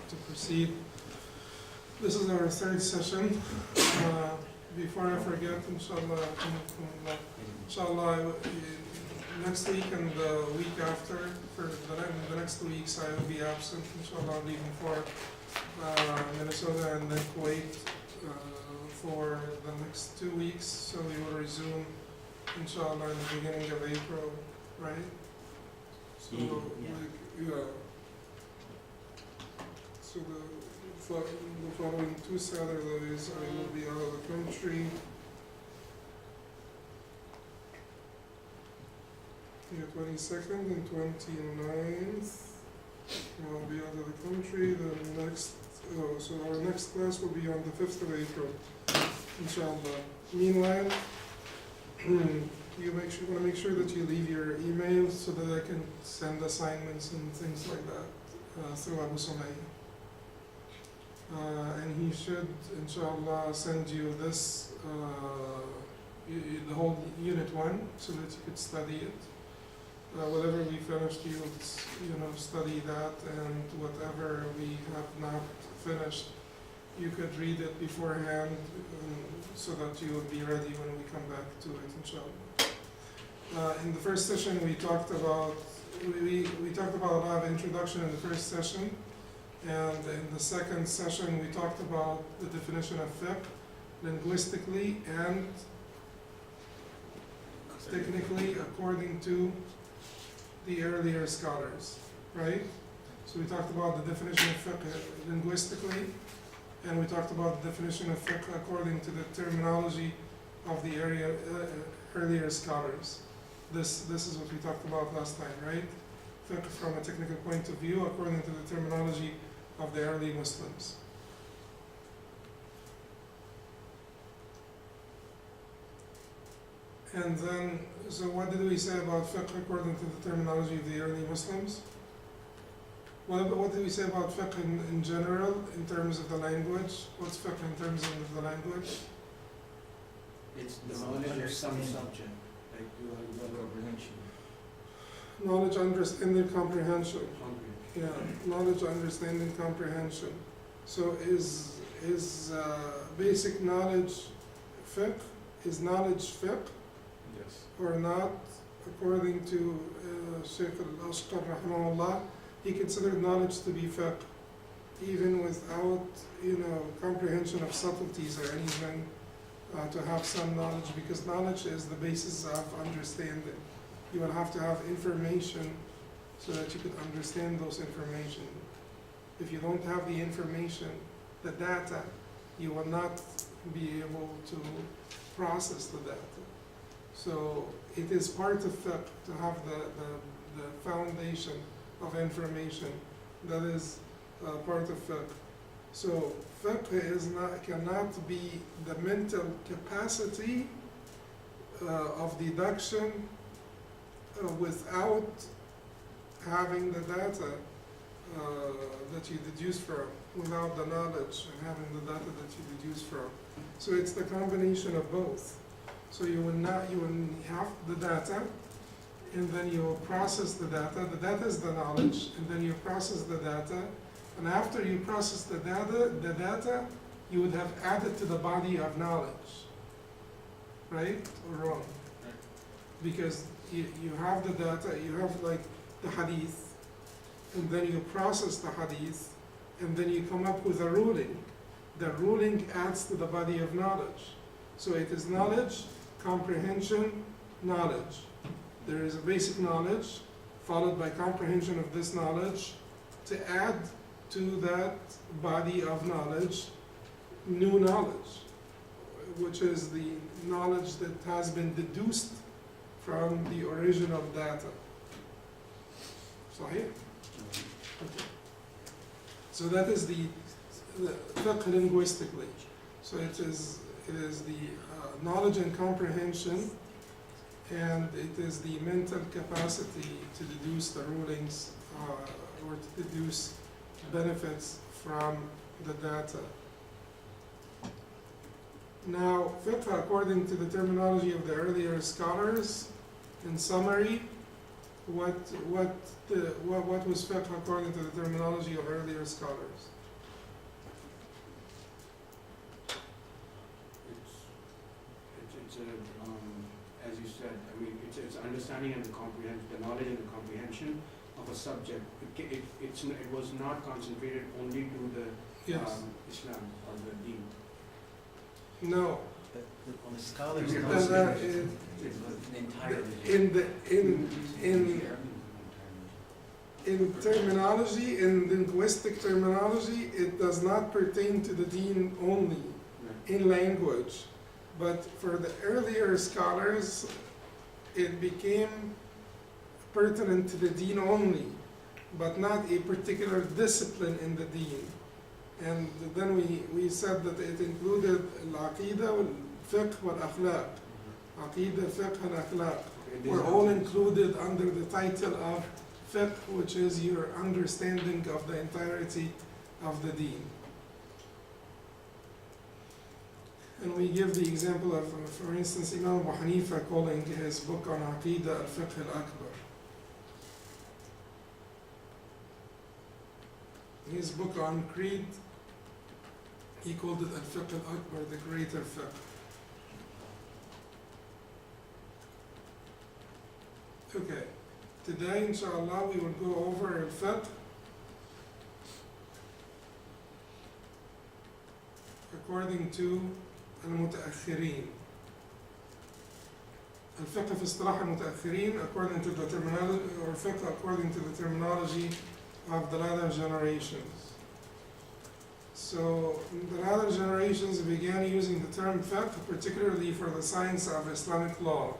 to proceed. This is our third session. Before I forget, inshallah, next week and the week after, for the next 2 weeks, I will be absent. Inshallah, leaving for Minnesota and then Kuwait for the next 2 weeks. So we will resume, inshallah, in the beginning of April, right? So, So the following 2 Saturdays, I will be out of the country. The 22nd and 29th, I'll be out of the country. The next, so our next class will be on the 5th of April, inshallah. Meanwhile, you want to make sure that you leave your emails so that I can send assignments and things like that through Abu Sumayya. And he should, inshallah, send you this, the whole Unit 1, so that you could study it. Whatever we finished, you would, study that, and whatever we have not finished, you could read it beforehand, so that you will be ready when we come back to it, inshallah. In the first session, we talked about a lot of introduction in the first session. And in the second session, we talked about the definition of fiqh, linguistically and technically, according to the earlier scholars, right? So we talked about the definition of fiqh linguistically, and we talked about the definition of fiqh according to the terminology of the earlier scholars. This is what we talked about last time, right? Fiqh from a technical point of view, according to the terminology of the early Muslims. And then, so what did we say about fiqh according to the terminology of the early Muslims? What did we say about fiqh in general, in terms of the language? What's fiqh in terms of the language? It's the knowledge of some subject, like comprehension. Knowledge, understanding, comprehension. Yeah, knowledge, understanding, comprehension. So is basic knowledge fiqh? Is knowledge fiqh? Yes. Or not? According to Shaykh al-Ashqar rahimahullah, he considered knowledge to be fiqh, even without comprehension of subtleties or anything, to have some knowledge, because knowledge is the basis of understanding. You will have to have information so that you could understand those information. If you don't have the information, the data, you will not be able to process the data. So it is part of fiqh to have the foundation of information that is part of fiqh. So fiqh cannot be the mental capacity of deduction without having the data that you deduce from, without the knowledge and having the data that you deduce from. So it's the combination of both. So you will have the data, and then you will process the data. The data is the knowledge, and then you process the data. And after you process the data you would have added to the body of knowledge. Right or wrong? Because you have the data, you have like the hadith, and then you process the hadith, and then you come up with a ruling. The ruling adds to the body of knowledge. So it is knowledge, comprehension, knowledge. There is a basic knowledge, followed by comprehension of this knowledge, to add to that body of knowledge, new knowledge, which is the knowledge that has been deduced from the original data. Sahih? Okay. So that is the fiqh linguistically. So it is the knowledge and comprehension, and it is the mental capacity to deduce the rulings or to deduce benefits from the data. Now, fiqh, according to the terminology of the earlier scholars, in summary, what was fiqh according to the terminology of earlier scholars? As you said, I mean, it's understanding and the knowledge and the comprehension of a subject. It was not concentrated only to the Yes. Islam or the Deen. No. On the scholars, The entire in terminology, in linguistic terminology, it does not pertain to the deen only in language. But for the earlier scholars, it became pertinent to the deen only, but not a particular discipline in the deen. And then we said that it included al-Aqidah, al-Fiqh, wal-Akhlaq. Aqidah, Fiqh, and Akhlaq were all included under the title of Fiqh, which is your understanding of the entirety of the deen. And we give the example of, for instance, Imam Abu Hanifa calling his book on Aqidah al-Fiqh al-Akbar. His book on Creed, he called it al-Fiqh al-Akbar, the greater fiqh. Okay, today inshallah we will go over al-Fiqh according to المتأخرين. الفقه في اصطلاح المتأخرين according to the terminology, or fiqh according to the terminology of the latter generations. So the latter generations began using the term fiqh particularly for the science of Islamic law.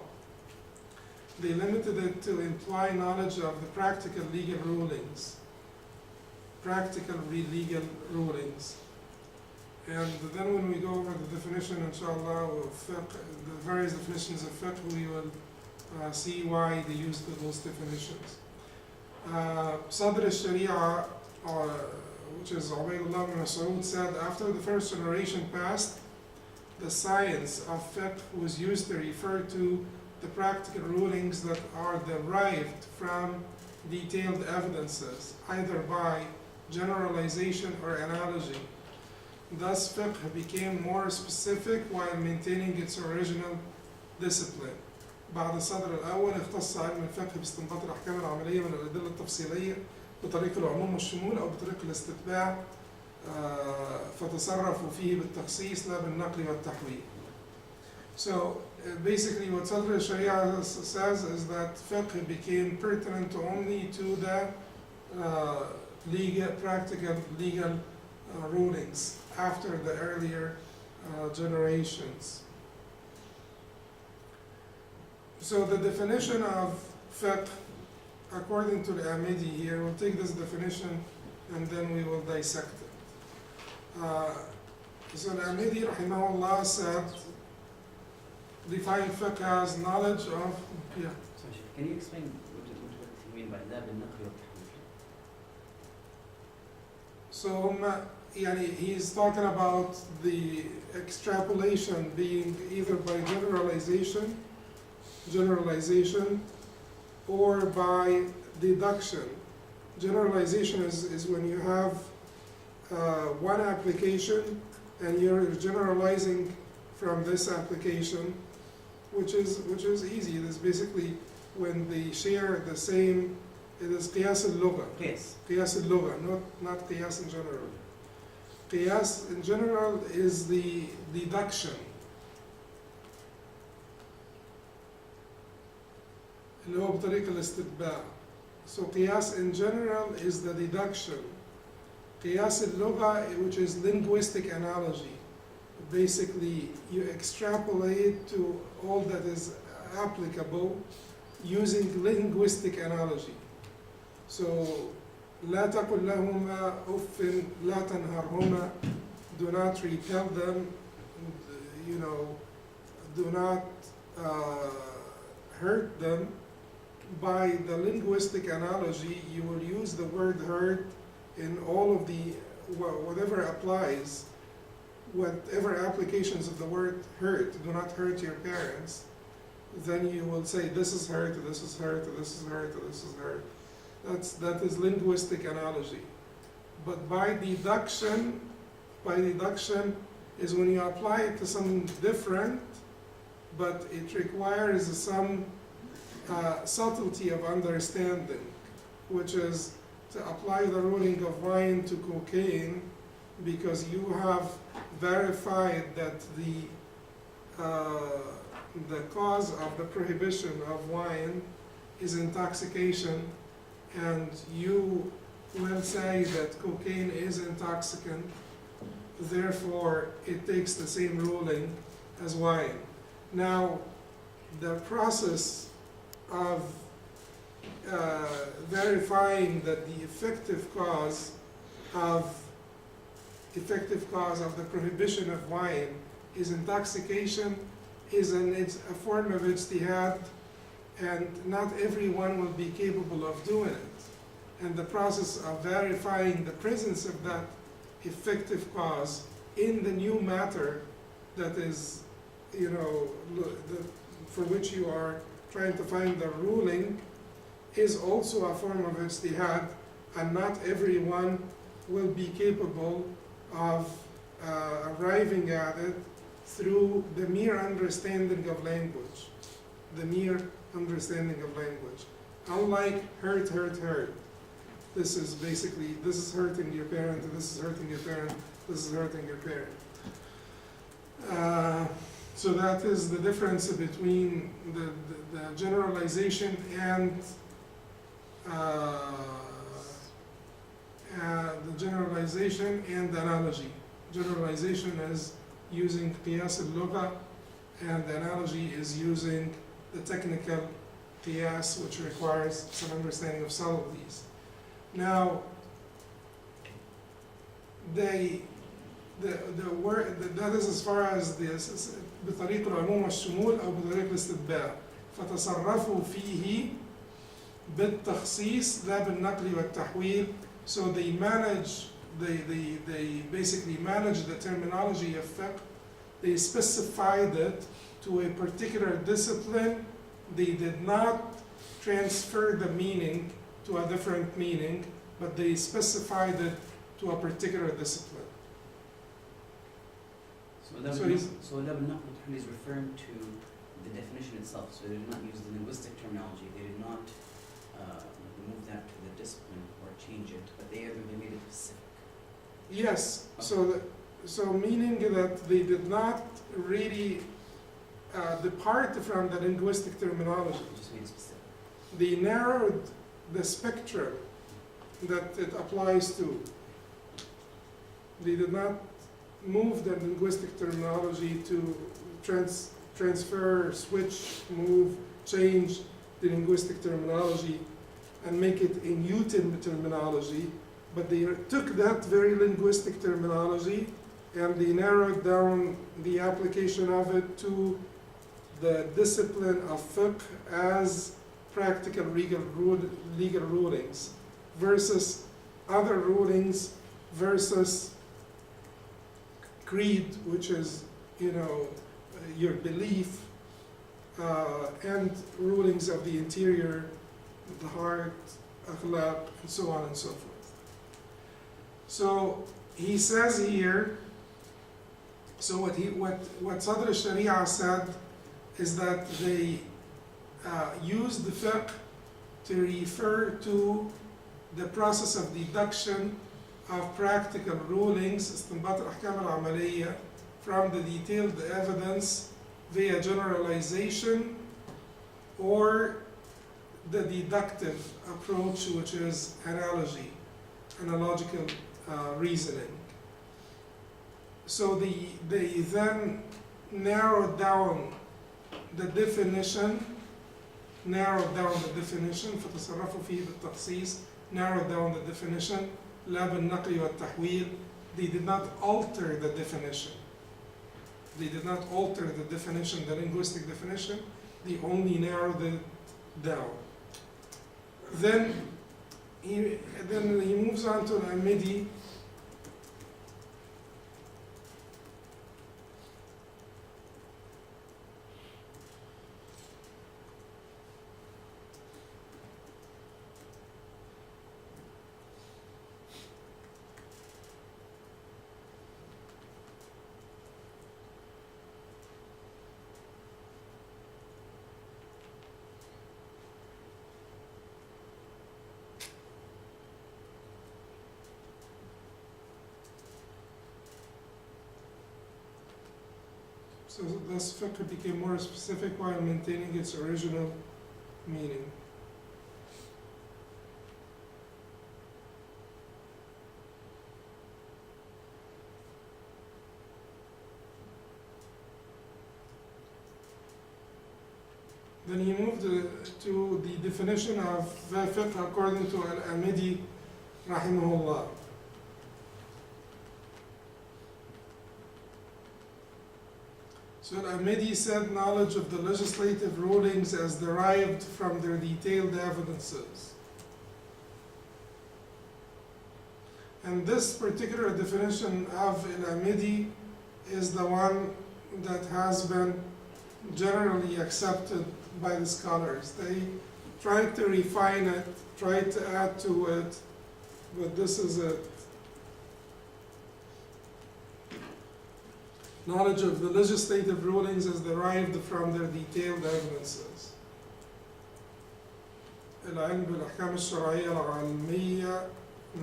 They limited it to imply knowledge of the practical legal rulings. And then when we go over the definition, inshallah, of fiqh, the various definitions of fiqh, we will see why they used those definitions. Sadr al-Sharia, which is Ubaydullah ibn Mas'ud, said after the first generation passed, the science of fiqh was used to refer to the practical rulings that are derived from detailed evidences, either by generalization or analogy. Thus, fiqh became more specific while maintaining its original discipline. بعد الصدر الأول اختص علم الفقه باستنباط الأحكام العملية من الأدلة التفصيلية بطريق العموم والشمول أو بطريق الاستتباع فتصرفوا فيه بالتخصيص لا بالنقل والتحويل. So basically what Sadr al-Sharia says is that fiqh became pertinent only to the practical legal rulings after the earlier generations. So the definition of fiqh, according to the Amidi here, we'll take this definition and then we will dissect it. So the Amidi, rahimahullah, said, define fiqh as knowledge of, yeah. Can you explain what you mean by that? So he's talking about the extrapolation being either by generalization or by deduction. Generalization is when you have one application and you're generalizing from this application, which is easy. It is basically when they share the same. It is قياس اللغة. قياس اللغة, not قياس in general. قياس in general is the deduction. اللي هو بطريق الاستتباع. So قياس in general is the deduction. قياس اللغة, which is linguistic analogy. Basically, you extrapolate to all that is applicable using linguistic analogy. So, لا تقل لهما أف لا تنهرهما, do not repel them, do not hurt them. By the linguistic analogy, you will use the word hurt in all of the, whatever applies, whatever applications of the word hurt. Do not hurt your parents. then you will say this is hurt, this is hurt, this is hurt, this is hurt. That is linguistic analogy. But by deduction is when you apply it to something different, but it requires some subtlety of understanding, which is to apply the ruling of wine to cocaine, because you have verified that the cause of the prohibition of wine is intoxication, and you will say that cocaine is intoxicant, therefore it takes the same ruling as wine. Now, the process of verifying that the effective cause of the prohibition of wine is intoxication it's a form of ijtihad, and not everyone will be capable of doing it. And the process of verifying the presence of that effective cause in the new matter that is, for which you are trying to find the ruling is also a form of ijtihad, and not everyone will be capable of arriving at it through the mere understanding of language. The mere understanding of language. Unlike hurt. This is hurting your parent, and this is hurting your parent, this is hurting your parent. So that is the difference between the generalization and the analogy. Generalization is using qiyas al-lugha, and the analogy is using the technical qiyas, which requires some understanding of subtleties. Now, the word that is as far as this بطريق العموم والشمول أو بطريق الاستتباع فتصرفوا فيه بالتخصيص لا بالنقل والتحويل. So they basically manage the terminology of fiqh. They specified it to a particular discipline. They did not transfer the meaning to a different meaning, but they specified it to a particular discipline. So Lebanon is referring to the definition itself. So they did not use the linguistic terminology. They did not move that to the discipline or change it, but they made it specific. Yes. Okay. So meaning that they did not really depart from the linguistic terminology. Just made it specific. They narrowed the spectrum that it applies to. They did not move the linguistic terminology to transfer, switch, move, change the linguistic terminology and make it a Newton terminology, but they took that very linguistic terminology and they narrowed down the application of it to the discipline of fiqh as practical legal rulings versus other rulings versus creed, which is, your belief, and rulings of the interior, the heart, akhlaq, and so on and so forth. So he says here, so what Sadr al-Sharia said is that they use the fiqh to refer to the process of deduction of practical rulings, استنباط الأحكام العملية, from the detailed evidence via generalization or the deductive approach, which is analogical reasoning. So they then narrowed down the definition, فتصرفوا فيه بالتخصيص, narrowed down the definition, لا بالنقل والتحويل. They did not alter the definition. The linguistic definition. They only narrowed it down. Then he moves on to al-Midi. So thus fiqh became more specific while maintaining its original meaning. Then he moved to the definition of fiqh according to al-Amidi, rahimahullah. So al-Amidi said knowledge of the legislative rulings as derived from their detailed evidences. And this particular definition of al-Amidi is the one that has been generally accepted by the scholars. They tried to refine it, tried to add to it, but this is it. Knowledge of the legislative rulings is derived from their detailed evidences. العلم بالأحكام الشرعية العلمية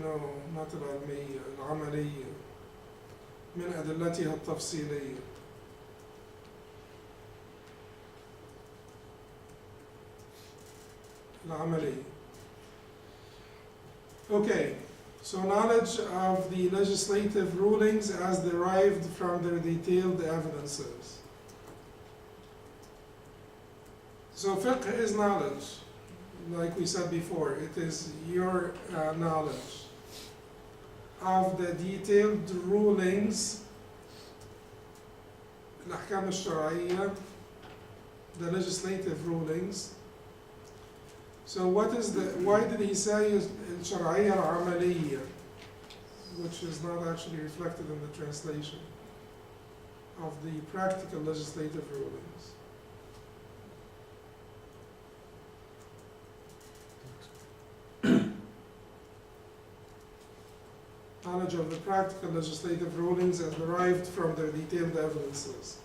no, not العلمية العملية من أدلتها التفصيلية. العملية. Okay, so knowledge of the legislative rulings as derived from their detailed evidences. So fiqh is knowledge, like we said before. It is your knowledge of the detailed rulings, الأحكام الشرعية, the legislative rulings. So why did he say الشرعية العملية, which is not actually reflected in the translation of the practical legislative rulings? Knowledge of the practical legislative rulings as derived from their detailed evidences.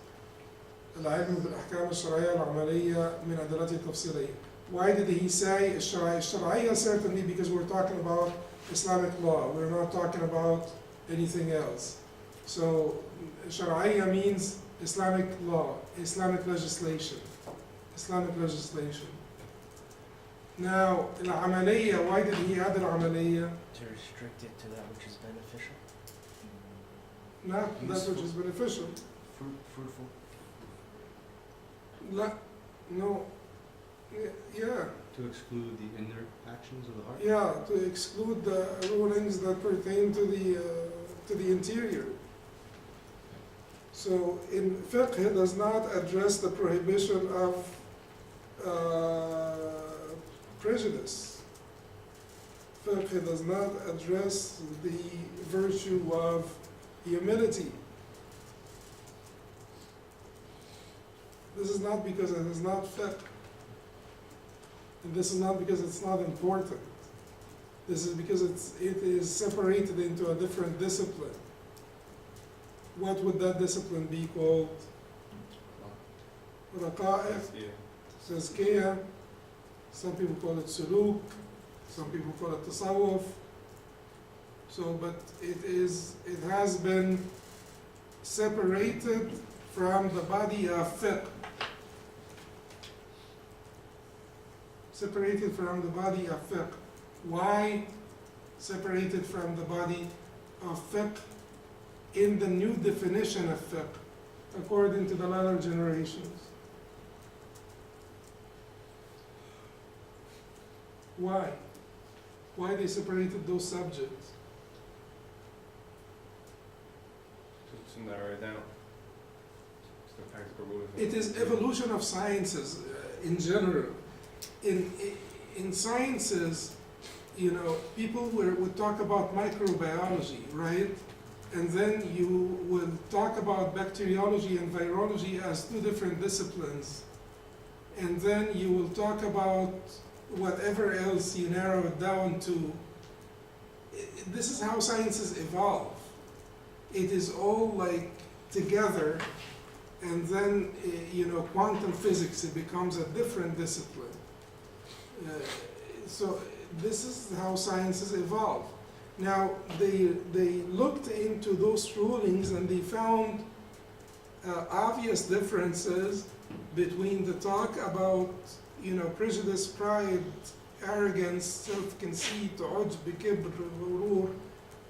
العلم بالأحكام الشرعية العملية من أدلتها التفصيلية. Why did he say الشرعية? Certainly because we're talking about Islamic law. We're not talking about anything else. So الشرعية means Islamic law, Islamic legislation, Islamic legislation. Now العملية, why did he add العملية? To restrict it to that which is beneficial. Not that which is beneficial. Fruitful. No. Yeah. To exclude the inner actions of the heart? Yeah, to exclude the rulings that pertain to the interior. So in fiqh, it does not address the prohibition of prejudice. Fiqh does not address the virtue of humility. This is not because it is not fiqh. And this is not because it's not important. This is because it is separated into a different discipline. What would that discipline be called? Raqa'iq, tazkiyah. Some people call it suluk. Some people call it tasawwuf. So, but it has been separated from the body of fiqh. Separated from the body of fiqh. Why separated from the body of fiqh in the new definition of fiqh, according to the latter generations? Why? Why they separated those subjects? To narrow it down. It's the practical rule of It is evolution of sciences in general. In sciences, you know, people would talk about microbiology, right? And then you will talk about bacteriology and virology as two different disciplines. And then you will talk about whatever else you narrow it down to. This is how sciences evolve. It is all like together, and then, you know, quantum physics, it becomes a different discipline. So this is how sciences evolve. Now, they looked into those rulings and they found obvious differences between the talk about, prejudice, pride, arrogance, self-conceit, عجب, كبر, غرور,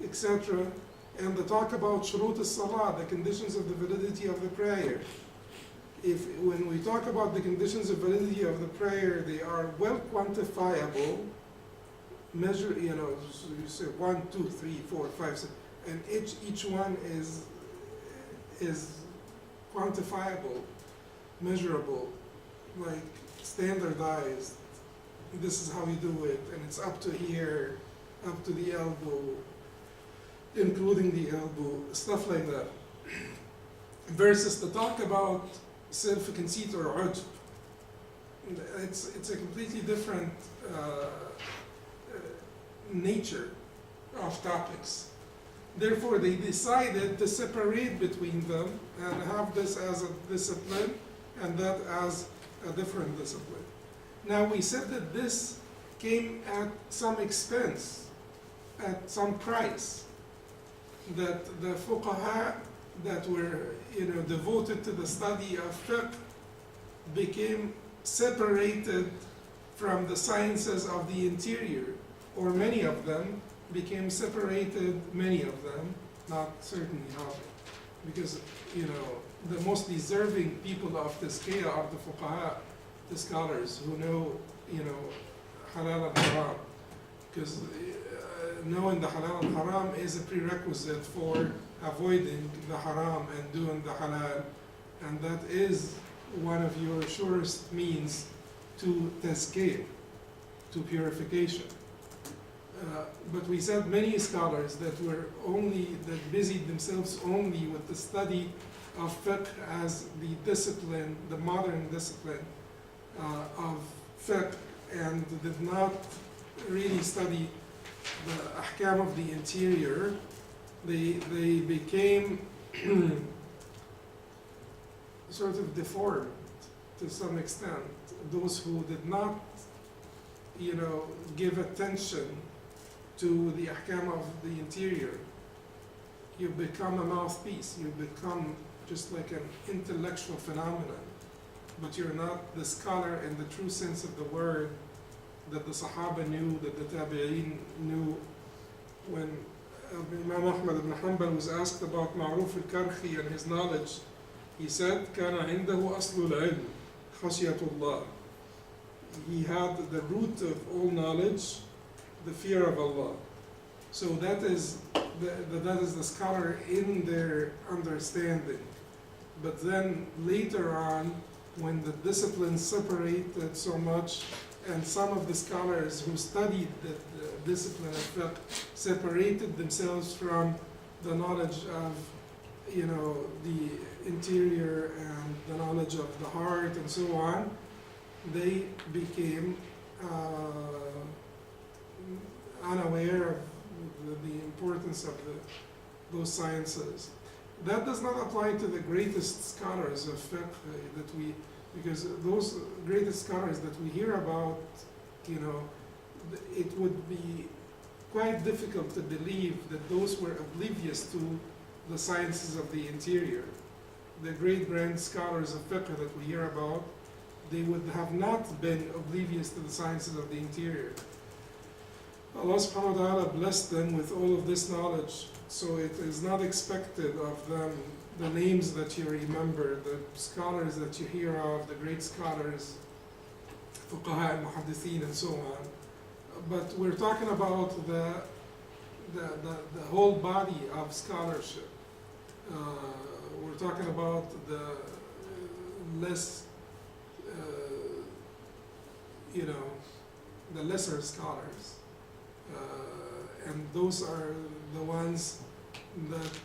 etc., and the talk about shurut al-salah, the conditions of the validity of the prayer. When we talk about the conditions of validity of the prayer, they are well quantifiable, measure, you say 1, 2, 3, 4, 5, 6, and each one is quantifiable, measurable, like standardized. This is how you do it, and it's up to here, up to the elbow, including the elbow, stuff like that. Versus the talk about self-conceit or ujb. It's a completely different nature of topics. Therefore, they decided to separate between them and have this as a discipline and that as a different discipline. Now, we said that this came at some expense, at some price, that the fuqaha that were devoted to the study of fiqh became separated from the sciences of the interior, or many of them became separated, many of them, not certainly all, because the most deserving people of the scale are the fuqaha, the scholars who know halal and haram, because knowing the halal and haram is a prerequisite for avoiding the haram and doing the halal, and that is one of your surest means to tazkiyah, to purification. But we said many scholars that busied themselves only with the study of fiqh as the discipline, the modern discipline of fiqh, and did not really study the ahkam of the interior. They became sort of deformed to some extent. Those who did not, give attention to the ahkam of the interior. You become a mouthpiece. You become just like an intellectual phenomenon, but you're not the scholar in the true sense of the word that the Sahaba knew, that the Tabi'een knew. When Imam Ahmad ibn Hanbal was asked about Ma'ruf al-Karhi and his knowledge, he said, كان عنده أصل العلم خشية الله. He had the root of all knowledge, the fear of Allah. So that is the scholar in their understanding. But then later on, when the disciplines separated so much, and some of the scholars who studied the discipline of fiqh separated themselves from the knowledge of, the interior and the knowledge of the heart and so on, they became unaware of the importance of those sciences. That does not apply to the greatest scholars of fiqh because those greatest scholars that we hear about, it would be quite difficult to believe that those were oblivious to the sciences of the interior. The great grand scholars of fiqh that we hear about, they would have not been oblivious to the sciences of the interior. Allah subhanahu wa ta'ala blessed them with all of this knowledge, so it is not expected of them the names that you remember, the scholars that you hear of, the great scholars, fuqaha and muhaddithin and so on. But we're talking about the whole body of scholarship. We're talking about the less, the lesser scholars. And those are the ones that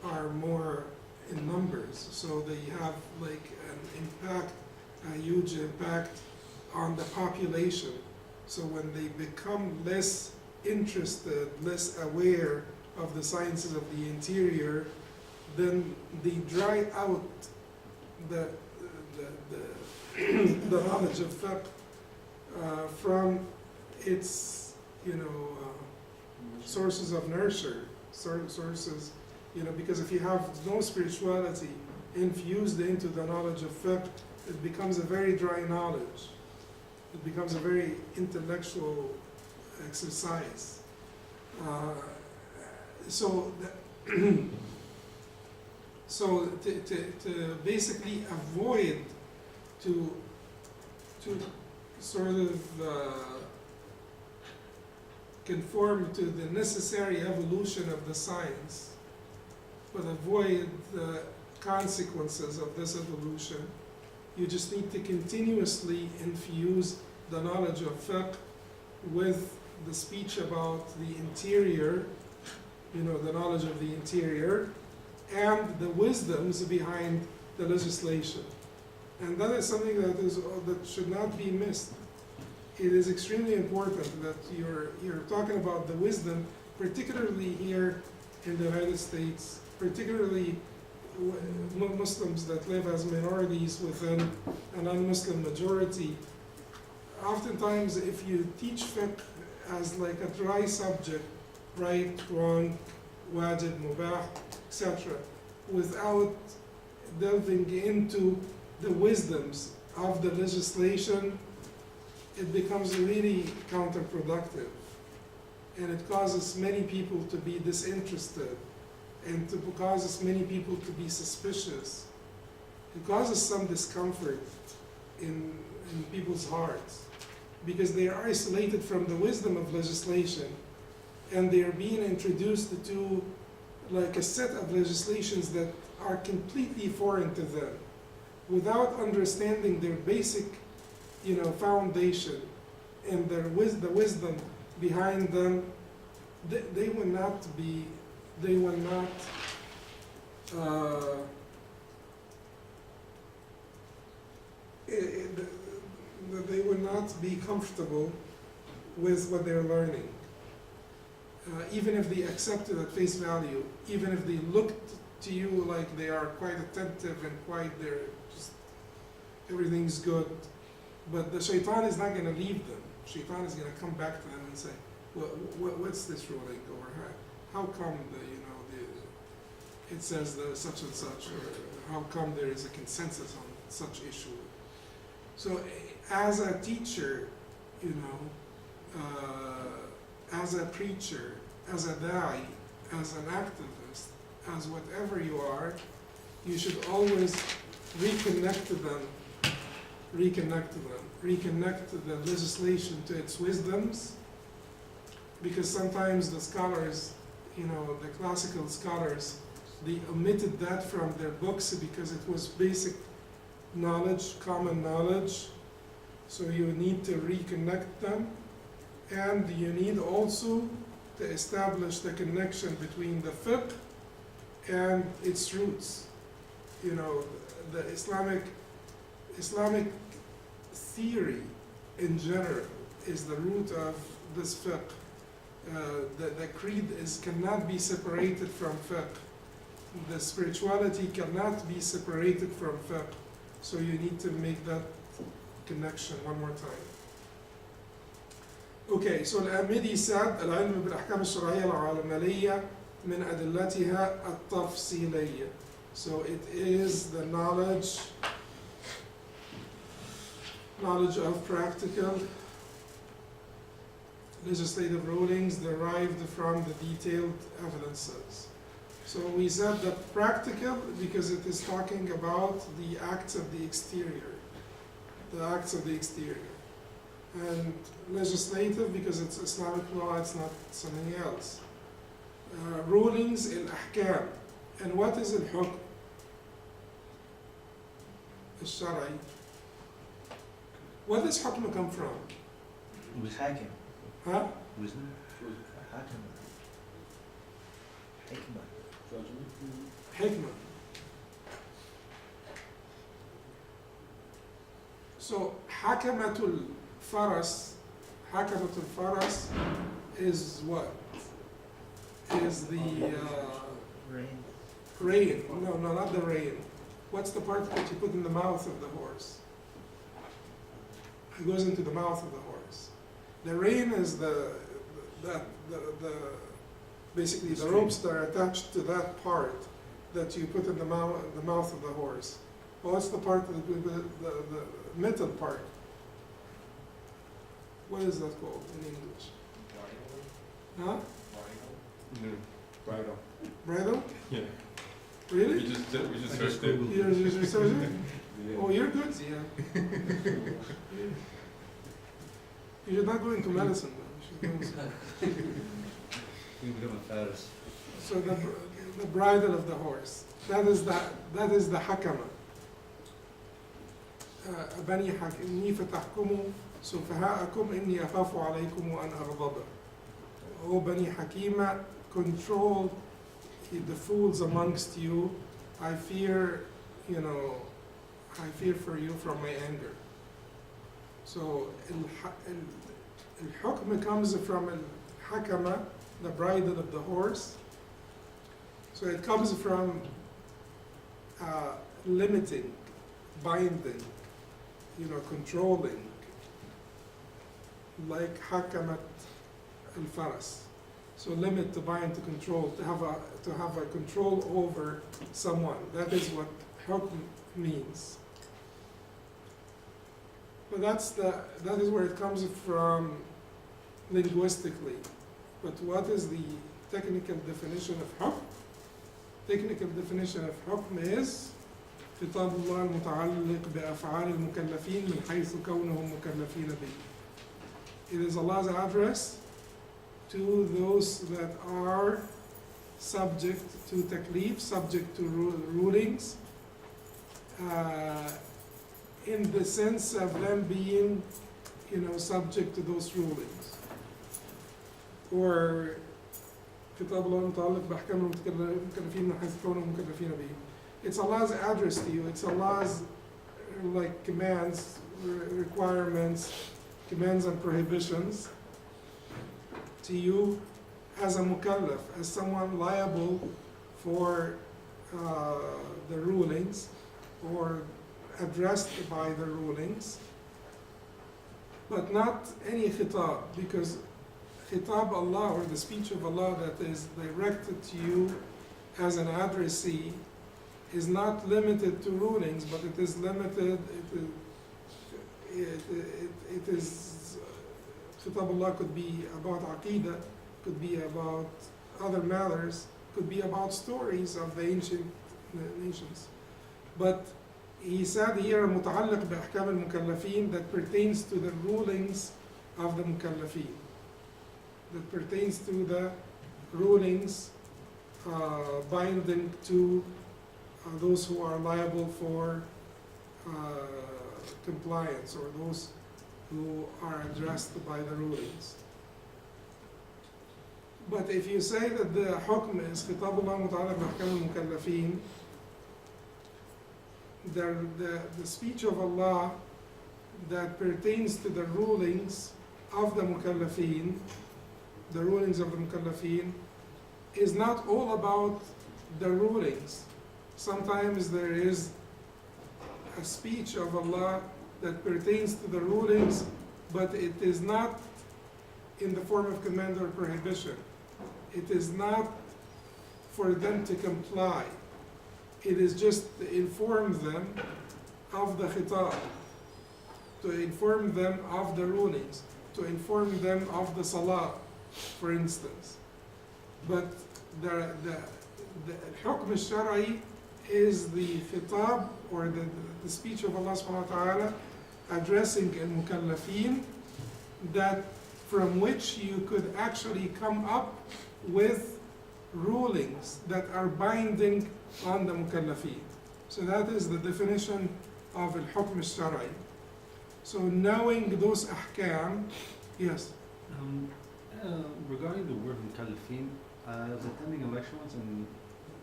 are more in numbers, so they have like a huge impact on the population. So when they become less interested, less aware of the sciences of the interior, then they dry out the knowledge of fiqh from its sources of nurture, sources, because if you have no spirituality, infused into the knowledge of fiqh, it becomes a very dry knowledge. It becomes a very intellectual exercise. So to basically avoid to sort of conform to the necessary evolution of the science, but avoid the consequences of this evolution, you just need to continuously infuse the knowledge of fiqh with the speech about the interior, the knowledge of the interior, and the wisdoms behind the legislation. And that is something that should not be missed. It is extremely important that you're talking about the wisdom, particularly here in the United States, particularly Muslims that live as minorities within a non-Muslim majority. Oftentimes, if you teach fiqh as like a dry subject, right, wrong, wajib, mubah, etc., without delving into the wisdoms of the legislation, it becomes really counterproductive. And it causes many people to be disinterested, and to causes many people to be suspicious. It causes some discomfort in people's hearts, because they are isolated from the wisdom of legislation, and they are being introduced to like a set of legislations that are completely foreign to them, without understanding their basic, foundation and the wisdom behind them. They will not be comfortable with what they're learning. Even if they accept it at face value, even if they look to you like they are quite attentive and they're just, everything's good, but the shaitan is not going to leave them. Shaitan is going to come back to them and say, well, what's this ruling, or how come it says such and such, or how come there is a consensus on such issue? So as a teacher, as a preacher, as a da'i, as an activist, as whatever you are, you should always reconnect to the legislation to its wisdoms, because sometimes the scholars, the classical scholars, they omitted that from their books because it was basic knowledge, common knowledge. So you need to reconnect them, and you need also to establish the connection between the fiqh and its roots. The Islamic theory in general is the root of this fiqh. The creed cannot be separated from fiqh. The spirituality cannot be separated from fiqh. So you need to make that connection one more time. Okay, so Al-Amidi said, العلم بالأحكام الشرعية العملية من أدلتها التفصيلية. So it is the knowledge of practical legislative rulings derived from the detailed evidences. So we said that practical because it is talking about the acts of the exterior. And legislative because it's Islamic law, it's not something else. Rulings, al-ahkam. And what is al-hukm? Al-shari. Where does hukm come from? Hatem. Huh? Wisdom? Hatem. Hikmah. Hikmah. So, hakamatul faras is what? Is the rein. No, not the rein. What's the part that you put in the mouth of the horse? It goes into the mouth of the horse. The rein is basically the ropes that are attached to that part that you put in the mouth of the horse. What's the part, the middle part? What is that called in English? Huh? No, bridle. Bridle? Yeah. Really? We just I searched it. You're surgeon? Yeah. Oh, you're good, yeah. You should not go into medicine, though. You should go We become a fattest. So the bridle of the horse, that is the hakama. بني إني فتحكموا سفهاءكم إني أخاف عليكم وأن أغضب. O Bani Hakima, control the fools amongst you. I fear for you from my anger. So al-hukm comes from al-hakama, the bridle of the horse. So it comes from limiting, binding, controlling, like hakamat al-faras. So limit, to bind, to control, to have a control over someone. That is what hukm means. But that is where it comes from linguistically. But what is the technical definition of hukm? Technical definition of hukm is خطاب الله المتعلق بأفعال المكلفين من حيث كونهم مكلفين به. It is Allah's address to those that are subject to taklif, subject to rulings, in the sense of them being, subject to those rulings. Or خطاب الله المتعلق بأحكام المكلفين من حيث كونهم مكلفين به. It's Allah's address to you. It's Allah's commands, requirements, commands and prohibitions to you as a mukallaf, as someone liable for the rulings or addressed by the rulings, but not any khitab, because khitab Allah, or the speech of Allah that is directed to you as an addressee, is not limited to rulings, but it is limited, it is, khitab Allah could be about aqidah, could be about other matters, could be about stories of the ancient nations. But he said here, متعلق بأحكام المكلفين, that pertains to the rulings of the mukallafin, that pertains to the rulings binding to those who are liable for compliance, or those who are addressed by the rulings. But if you say that the hukm is خطاب الله متعلق بأحكام المكلفين, the speech of Allah that pertains to the rulings of the mukallafin, the rulings of the mukallafin, is not all about the rulings. Sometimes there is a speech of Allah that pertains to the rulings, but it is not in the form of command or prohibition. It is not for them to comply. It is just to inform them of the khitab, to inform them of the rulings, to inform them of the salah, for instance. But the hukm al-shar'i is the khitab, or the speech of Allah subhanahu wa ta'ala addressing al-mukallafin, that from which you could actually come up with rulings that are binding on the mukallafin. So that is the definition of al-hukm al-shar'i. So knowing those ahkam, yes. Regarding the word mukallafin, I was attending a lecture once, and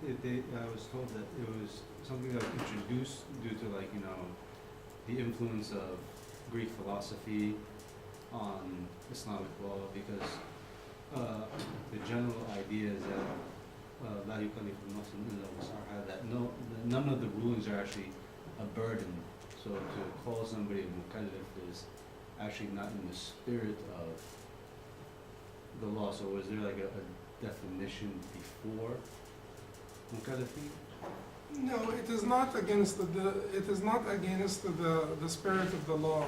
I was told that it was something that was introduced due to the influence of Greek philosophy on Islamic law, because the general idea is that لا يكلف نفس إلا وسعها, that none of the rulings are actually a burden. So to call somebody a mukallaf is actually not in the spirit of the law. So was there a definition before مكلفين. No, it is not against it is not against the spirit of the law.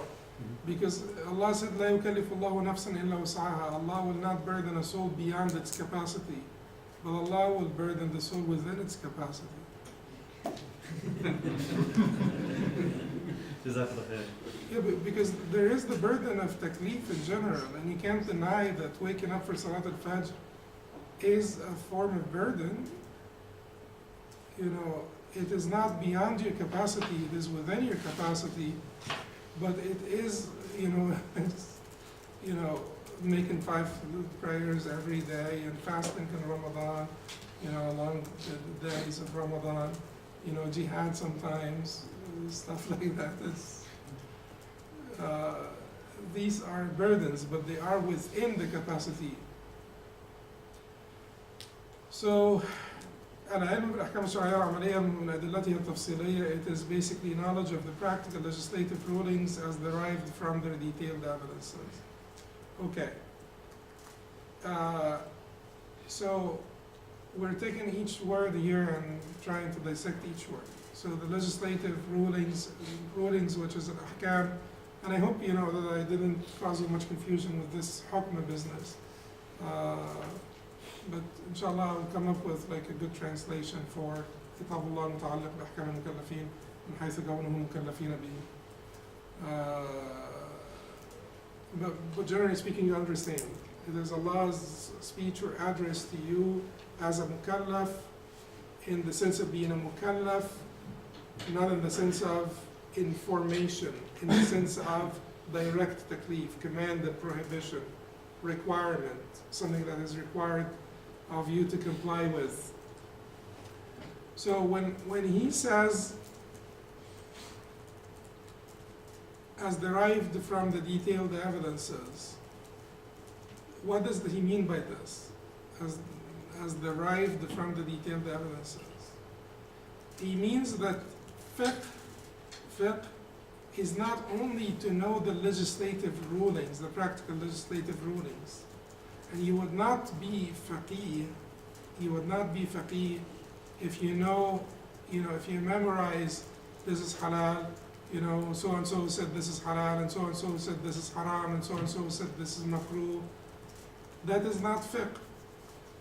Because Allah said, لا يكلف الله نفسا إلا وسعها. Allah will not burden a soul beyond its capacity, but Allah will burden the soul within its capacity. جزاك الله خير. Yeah, but because there is the burden of taklif in general, and you can't deny that waking up for Salat al-Fajr is a form of burden. You know, it is not beyond your capacity, it is within your capacity, but it is, you know, it's, you know, making 5 prayers every day and fasting in Ramadan, you know, along the days of Ramadan, you know, jihad sometimes, stuff like that. These are burdens, but they are within the capacity. So, العلم بالأحكام الشرعية العملية من أدلتها التفصيلية, it is basically knowledge of the practical legislative rulings as derived from their detailed evidences. Okay. So we're taking each word here and trying to dissect each word. So the legislative rulings which is al-ahkam, and I hope you know that I didn't cause you much confusion with this hukm business. But inshallah I'll come up with like a good translation for كتاب الله المتعلق بأحكام المكلفين من حيث كونهم مكلفين به. But generally speaking, you understand. It is Allah's speech or address to you as a mukallaf, in the sense of being a mukallaf, not in the sense of information, in the sense of direct taklif, commanded, prohibition, requirement, something that is required of you to comply with. So when he says, as derived from the detailed evidences, what does he mean by this? As derived from the detailed evidences. He means that fiqh is not only to know the legislative rulings, the practical legislative rulings. And you would not be faqih if you know, if you memorize this is halal, so and so said this is halal, and so said this is haram, and so said this is makruh. That is not fiqh.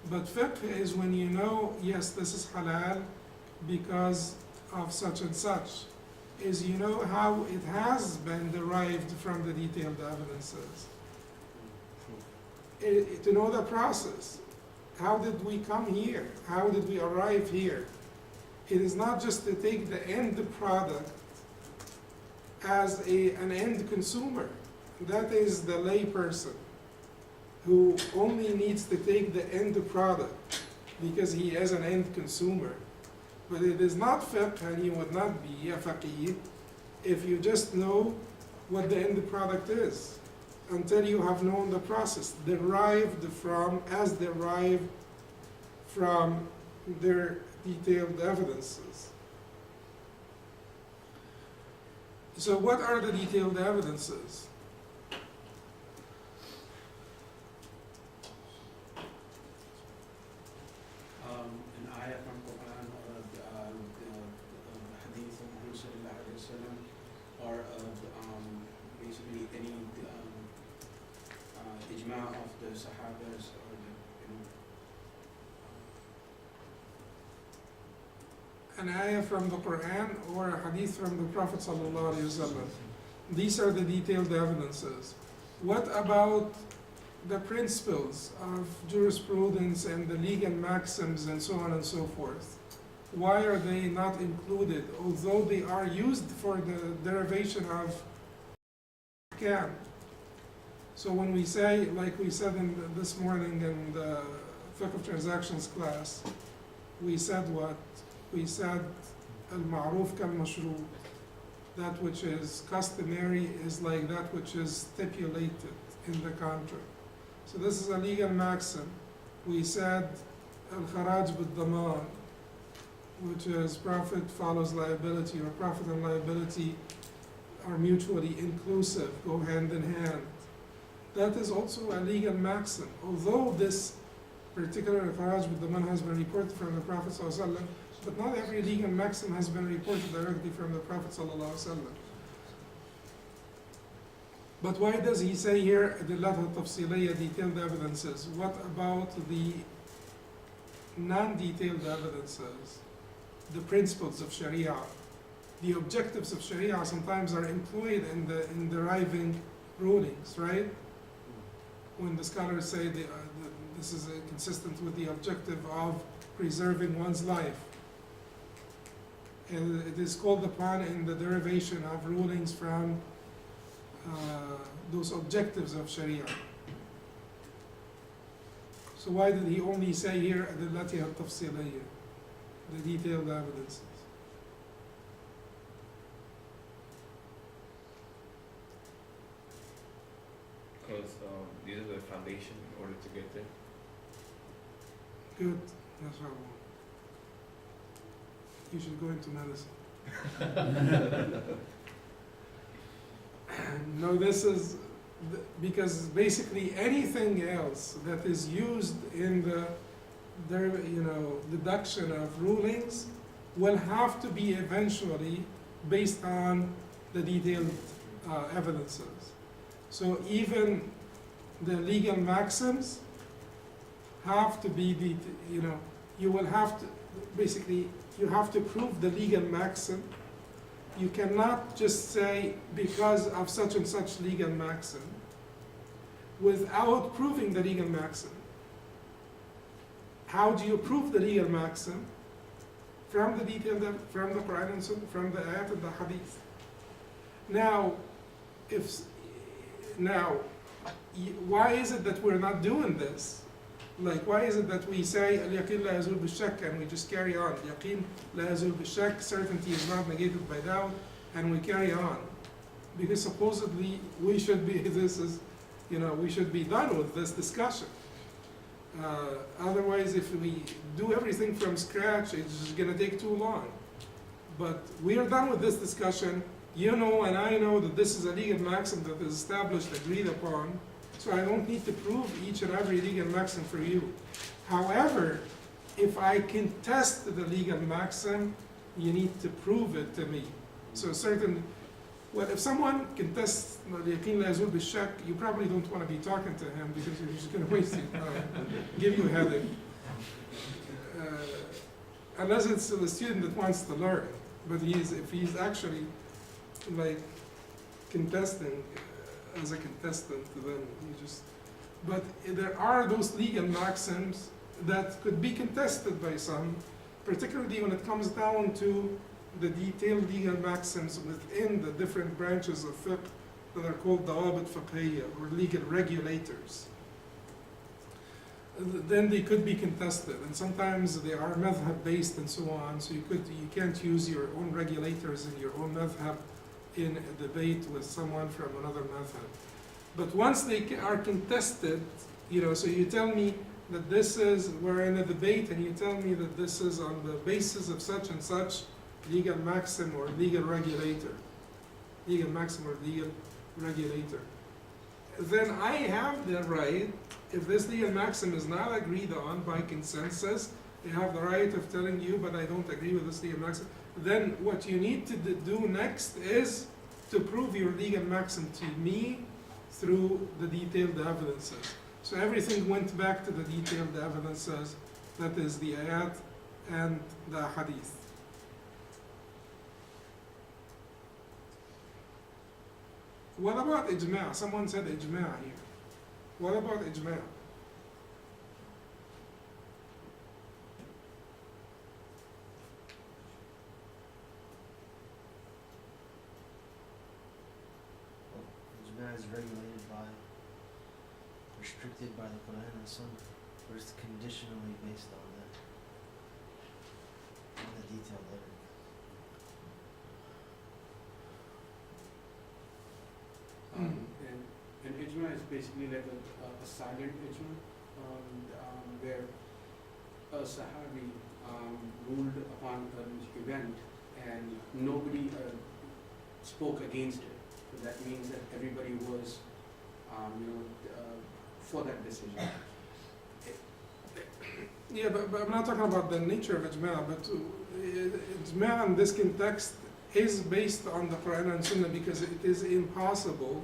But fiqh is when you know, yes, this is halal because of such and such, is you know how it has been derived from the detailed evidences. To know the process. How did we come here? How did we arrive here? It is not just to take the end product as an end consumer. That is the lay person who only needs to take the end product because he is an end consumer. But it is not fiqh, and you would not be a faqih if you just know what the end product is, until you have known the process, derived from their detailed evidences. So what are the detailed evidences? An ayah from Quran or the hadith of Muhammad sallallahu alaihi wasallam, or basically any ijma of the sahabas, or An ayah from the Quran or a hadith from the Prophet sallallahu alaihi wasallam. These are the detailed evidences. What about the principles of jurisprudence and the legal maxims and so on and so forth? Why are they not included, although they are used for the derivation of ahkam? So when we say, like we said this morning in the fiqh of transactions class, we said what? We said al-ma'ruf kal-mashrut. That which is customary is like that which is stipulated in the contract. So this is a legal maxim. We said al-Kharaj bid-daman, which is profit follows liability, or profit and liability are mutually inclusive, go hand in hand. That is also a legal maxim. Although this particularly al-Haj with the man has been reported from the Prophet ﷺ, but not every legal maxim has been reported directly from the Prophet ﷺ. But why does he say here adillat tafsiliyya, detailed evidences? What about the non-detailed evidences, the principles of Sharia? The objectives of Sharia sometimes are employed in deriving rulings, right? When the scholars say this is consistent with the objective of preserving one's life. And it is called upon in the derivation of rulings from those objectives of Sharia. So why did he only say here adillatiha tafsiliyya, the detailed evidences? Because these are the foundation in order to get there. Good, that's what I want. You should go into medicine. No, this is because basically anything else that is used in the deduction of rulings will have to be eventually based on the detailed evidences. So even the legal maxims have to be, you will have to, basically, you have to prove the legal maxim. You cannot just say because of such and such legal maxim without proving the legal maxim. How do you prove the legal maxim? From the detailed, from the Quran and Sunnah, from the ayat and the hadith. Now, why is it that we're not doing this? Like, why is it that we say al-yaqin la yazul bil-shak and we just carry on? Yaqin la yazul bil-shak, certainty is not negated by doubt, and we carry on. Because supposedly we should be, we should be done with this discussion. Otherwise, if we do everything from scratch, it's just gonna take too long. But we are done with this discussion. You know and I know that this is a legal maxim that is established, agreed upon, so I don't need to prove each and every legal maxim for you. However, if I can test the legal maxim, you need to prove it to me. So if someone can test al-yaqin la yazul bil-shak, you probably don't want to be talking to him because you're just going to waste your time, give you a headache. Unless it's the student that wants to learn. But if he's actually like contesting as a contestant, then you just. But there are those legal maxims that could be contested by some, particularly when it comes down to the detailed legal maxims within the different branches of fiqh that are called dawabit fiqhiyya, or legal regulators. Then they could be contested, and sometimes they are madhab based and so on, so you can't use your own regulators in your own madhab in a debate with someone from another madhab. But once they are contested, so you tell me that we're in a debate, and you tell me that this is on the basis of such and such legal maxim or legal regulator, legal maxim or legal regulator, then I have the right, if this legal maxim is not agreed on by consensus, I have the right of telling you, but I don't agree with this legal maxim. Then what you need to do next is to prove your legal maxim to me through the detailed evidences. So everything went back to the detailed evidences, that is the ayat and the hadith. What about ijma'? Someone said ijma' here. What about ijma'? Ijma' is regulated by, restricted by the Quran and Sunnah, or it's conditionally based on the detailed evidence. And ijma is basically like a silent ijma, where a Sahabi ruled upon an event and nobody spoke against it. So that means that everybody was, for that decision. Yeah, but I'm not talking about the nature of ijma', but ijma' in this context is based on the Quran and Sunnah because it is impossible.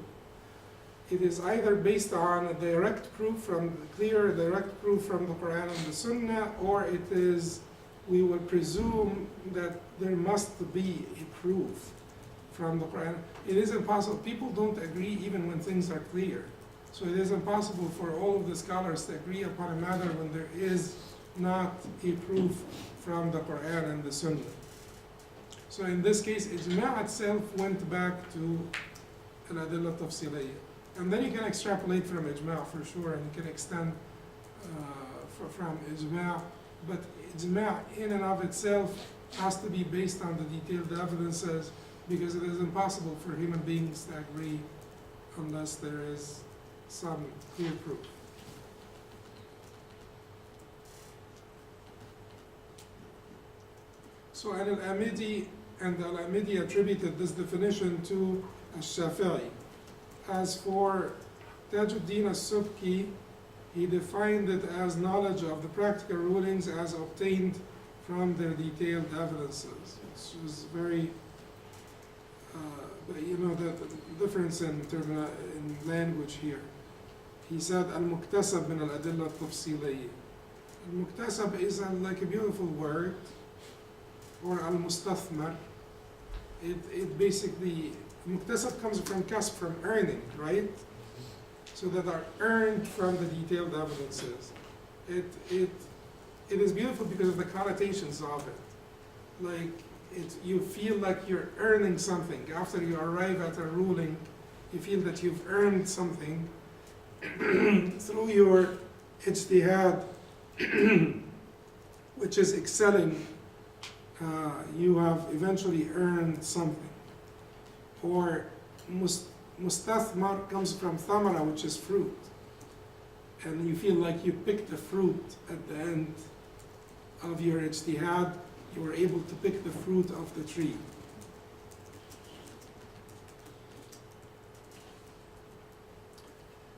It is either based on a direct proof from clear direct proof from the Quran and the Sunnah, or it is, we will presume that there must be a proof from the Quran. It is impossible. People don't agree even when things are clear. So it is impossible for all of the scholars to agree upon a matter when there is not a proof from the Quran and the Sunnah. So in this case, ijma' itself went back to al-adillah tafsiliyya. And then you can extrapolate from ijma' for sure, and you can extend from ijma'. But ijma' in and of itself has to be based on the detailed evidences, because it is impossible for human beings to agree unless there is some clear proof. So al-Amidi and al-Amidi attributed this definition to al-Shafi'i. As for Tajuddin al-Subki, he defined it as knowledge of the practical rulings as obtained from their detailed evidences, which is very, the difference in language here. He said, al-Muktasab min al-Adillah al-Tafsiliyya. Al-Muktasab is like a beautiful word, or al-Mustathmar. It basically, Muktasab comes from kasb, from earning, right? So that are earned from the detailed evidences. It is beautiful because of the connotations of it. Like, you feel like you're earning something. After you arrive at a ruling, you feel that you've earned something through your ijtihad, which is excelling. You have eventually earned something. Or mustathmar comes from thamara, which is fruit. And you feel like you picked the fruit at the end of your ijtihad. You were able to pick the fruit of the tree.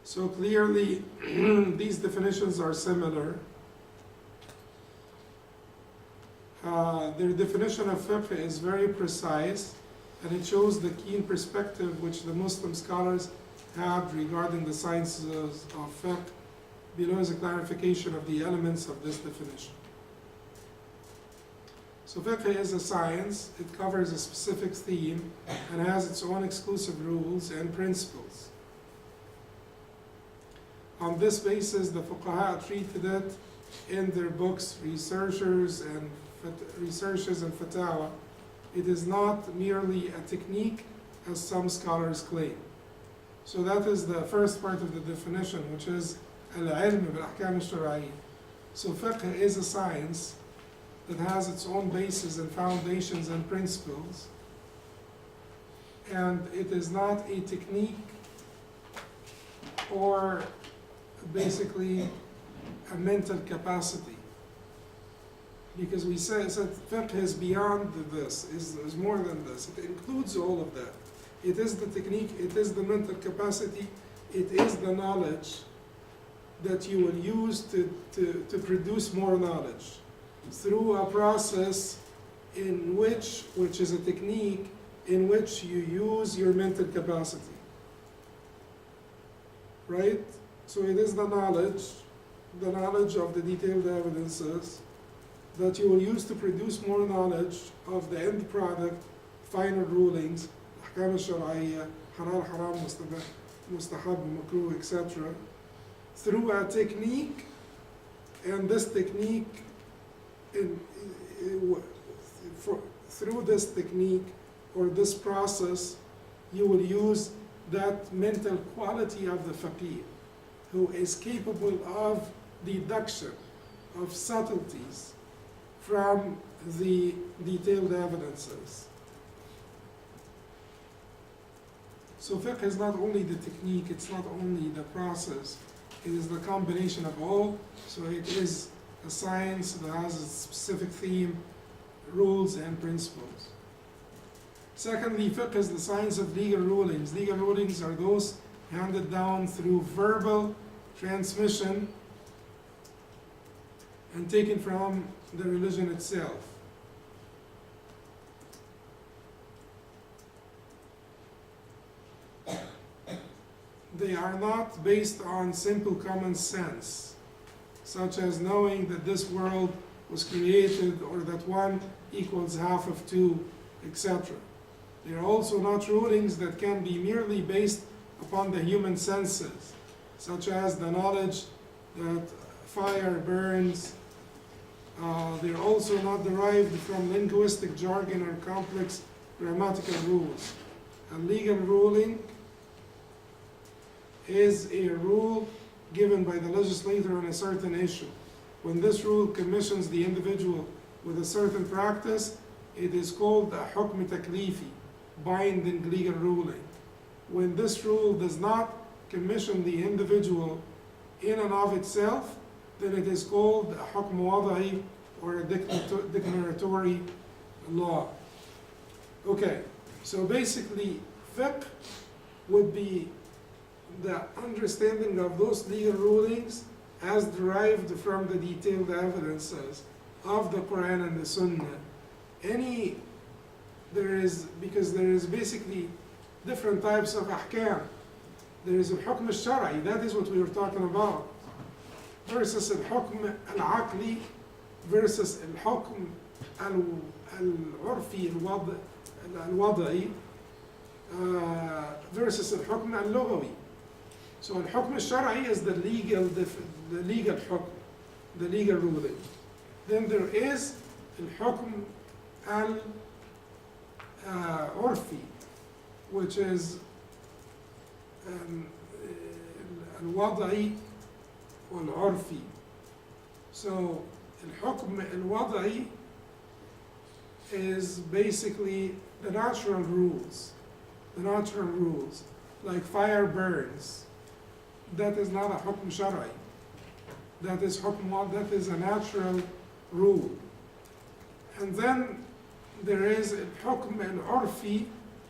So clearly, these definitions are similar. Their definition of fiqh is very precise, and it shows the keen perspective which the Muslim scholars have regarding the sciences of fiqh. Below is a clarification of the elements of this definition. So fiqh is a science. It covers a specific theme and has its own exclusive rules and principles. On this basis, the fuqaha treated it in their books, researches and fatawa. It is not merely a technique, as some scholars claim. So that is the first part of the definition, which is al-ilm bil-ahkam al-shar'iyya. So fiqh is a science that has its own bases and foundations and principles, and it is not a technique or basically a mental capacity. Because we said fiqh is beyond this, is more than this. It includes all of that. It is the technique, it is the mental capacity, it is the knowledge that you will use to produce more knowledge through a process in which is a technique in which you use your mental capacity. Right? So it is the knowledge of the detailed evidences that you will use to produce more knowledge of the end product, final rulings, ahkam al-shar'iyya, halal, haram, mustahab, makruh, etc., through a technique, and this technique, through this technique or this process, you will use that mental quality of the faqih, who is capable of deduction of subtleties from the detailed evidences. So fiqh is not only the technique, it's not only the process, it is the combination of all. So it is a science that has a specific theme, rules and principles. Secondly, fiqh is the science of legal rulings. Legal rulings are those handed down through verbal transmission and taken from the religion itself. They are not based on simple common sense, such as knowing that this world was created or that 1 equals half of 2, etc. They are also not rulings that can be merely based upon the human senses, such as the knowledge that fire burns. They are also not derived from linguistic jargon or complex grammatical rules. A legal ruling is a rule given by the legislator on a certain issue. When this rule commissions the individual with a certain practice, it is called a hukm taklifi, binding legal ruling. When this rule does not commission the individual in and of itself, then it is called a hukm wada'i, or a declaratory law. Okay, so basically fiqh would be the understanding of those legal rulings as derived from the detailed evidences of the Quran and the Sunnah. Because there is basically different types of ahkam. There is al-hukm al-shar'i, that is what we were talking about, versus al-hukm al-aqli, versus al-hukm al-urfi al-wada'i, versus al-hukm al-lughawi. So al-hukm al-shar'i is the legal hukm, the legal ruling. Then there is al-hukm al-urfi, which is al-wada'i wal-urfi. So al-hukm al-wada'i is basically the natural rules, like fire burns. That is not a hukm shar'i. That is a natural rule. And then there is hukm al-urfi,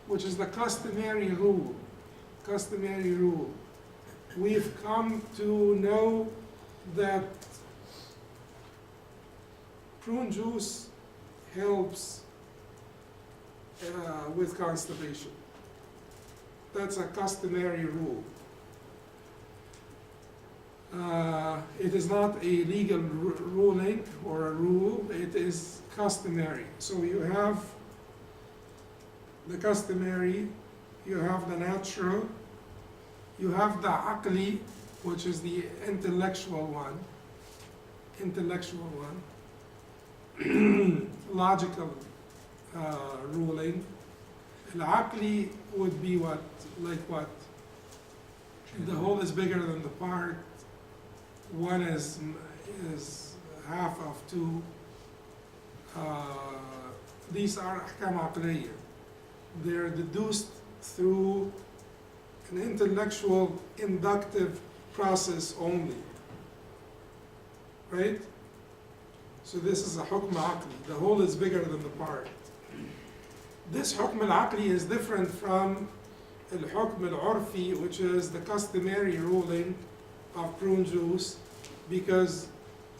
which is the customary rule. We've come to know that prune juice helps with constipation. That's a customary rule. It is not a legal ruling or a rule, it is customary. So you have the customary, you have the natural, you have the aqli, which is the intellectual one, logical ruling. Al-aqli would be what? The whole is bigger than the part. 1 is half of 2. These are ahkam aqliyya. They're deduced through an intellectual, inductive process only. Right? So this is a hukm aqli. The whole is bigger than the part. This hukm al-aqli is different from al-hukm al-urfi, which is the customary ruling of prune juice, because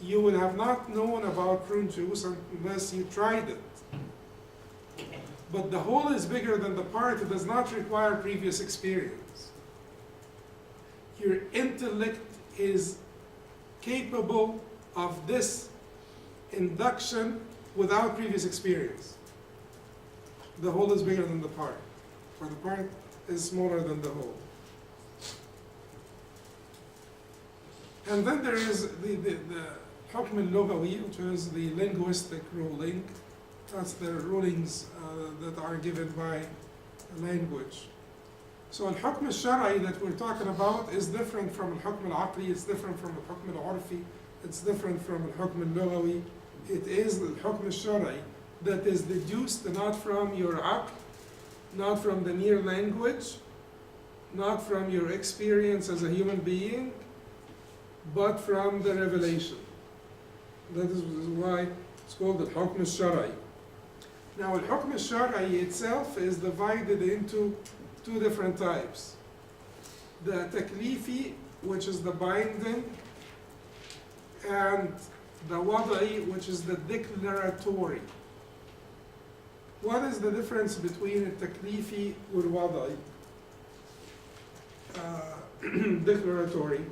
you would have not known about prune juice unless you tried it. But the whole is bigger than the part. It does not require previous experience. Your intellect is capable of this induction without previous experience. The whole is bigger than the part, or the part is smaller than the whole. And then there is the hukm al-lughawi, which is the linguistic ruling. That's the rulings that are given by language. So al-hukm al-shar'i that we're talking about is different from al-hukm al-aqli, it's different from al-hukm al-urfi, it's different from al-hukm al-lughawi. It is al-hukm al-shar'i that is deduced not from your aql, not from the mere language, not from your experience as a human being, but from the revelation. That is why it's called the hukm al-shar'i. Now, al-hukm al-shar'i itself is divided into 2 different types. The taklifi, which is the binding, and the wada'i, which is the declaratory. What is the difference between التكليفي والوضعي? Declaratory.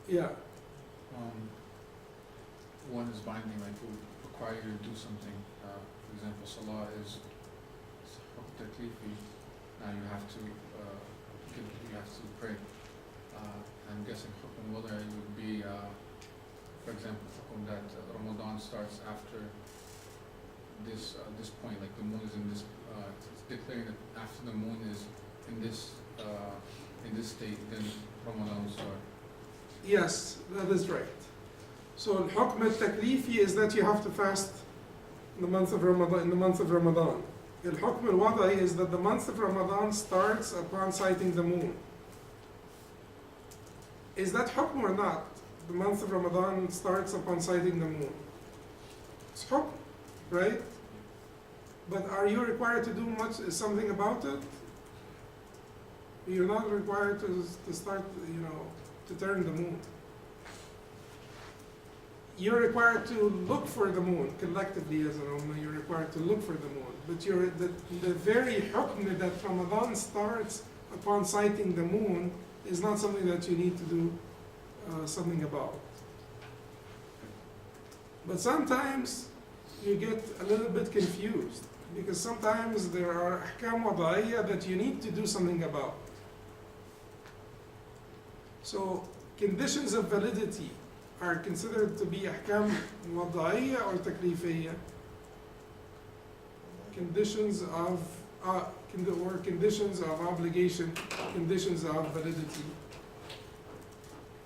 Yeah. One is binding, like it would require you to do something. For example, salah is hukm taklifi. Now you have to pray. I'm guessing hukm wada'i would be, for example, hukm that Ramadan starts after this point, like the moon is in this. It's declaring that after the moon is in this state, then Ramadan will start. Yes, that is right. So al-hukm al-taklifi is that you have to fast in the month of Ramadan. Al-hukm al-wada'i is that the month of Ramadan starts upon sighting the moon. Is that hukm or not? The month of Ramadan starts upon sighting the moon. It's hukm, right? But are you required to do something about it? You're not required to start, to turn the moon. You're required to look for the moon collectively as an ummah. You're required to look for the moon, but the very hukm that Ramadan starts upon sighting the moon is not something that you need to do something about. But sometimes you get a little bit confused because sometimes there are ahkam wada'iyya that you need to do something about. So conditions of validity are considered to be ahkam wada'iyya or taklifiyya? Conditions of conditions of obligation, conditions of validity.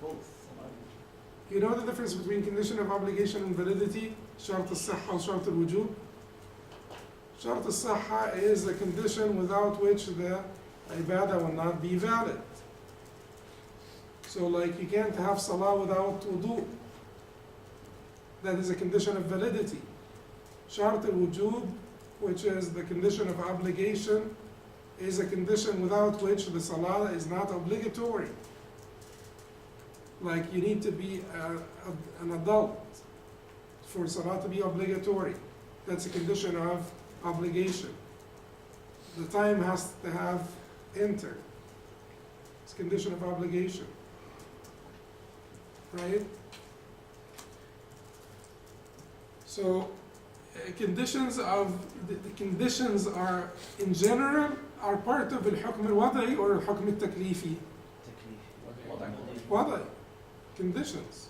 Both. You know the difference between condition of obligation and validity? Shart al-sihha and shart al-wujub. Shart al-sihha is a condition without which the ibadah will not be valid. So like you can't have salah without wudu. That is a condition of validity. Shart al-wujub, which is the condition of obligation, is a condition without which the salah is not obligatory. Like you need to be an adult for salah to be obligatory. That's a condition of obligation. The time has to have entered. It's a condition of obligation. Right? So conditions are in general are part of al-hukm al-wada'i or al-hukm al-taklifi. Wada'i. Conditions.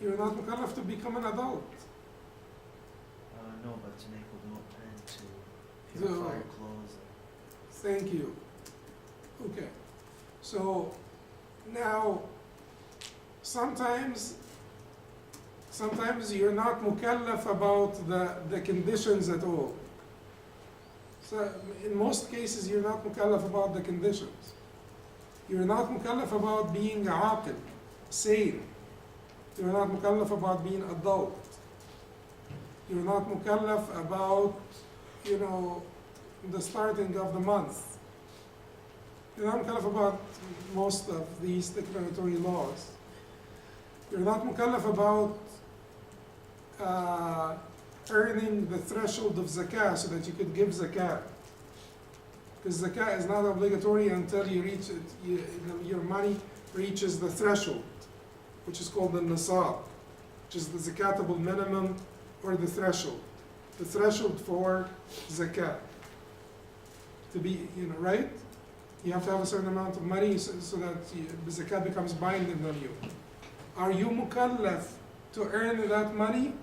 You're not mukallaf to become an adult. No, but to make wudu and to purify your clothes. Thank you. Okay. So now sometimes you're not mukallaf about the conditions at all. So in most cases you're not mukallaf about the conditions. You're not mukallaf about being aqil, sane. You're not mukallaf about being adult. You're not mukallaf about, the starting of the month. You're not mukallaf about most of these declaratory laws. You're not mukallaf about earning the threshold of zakah so that you could give zakah. Because zakah is not obligatory until you reach it, your money reaches the threshold, which is called the nisab, which is the zakatable minimum or the threshold. The threshold for zakah. To be, right? You have to have a certain amount of money so that the zakah becomes binding on you. Are you mukallaf to earn that money?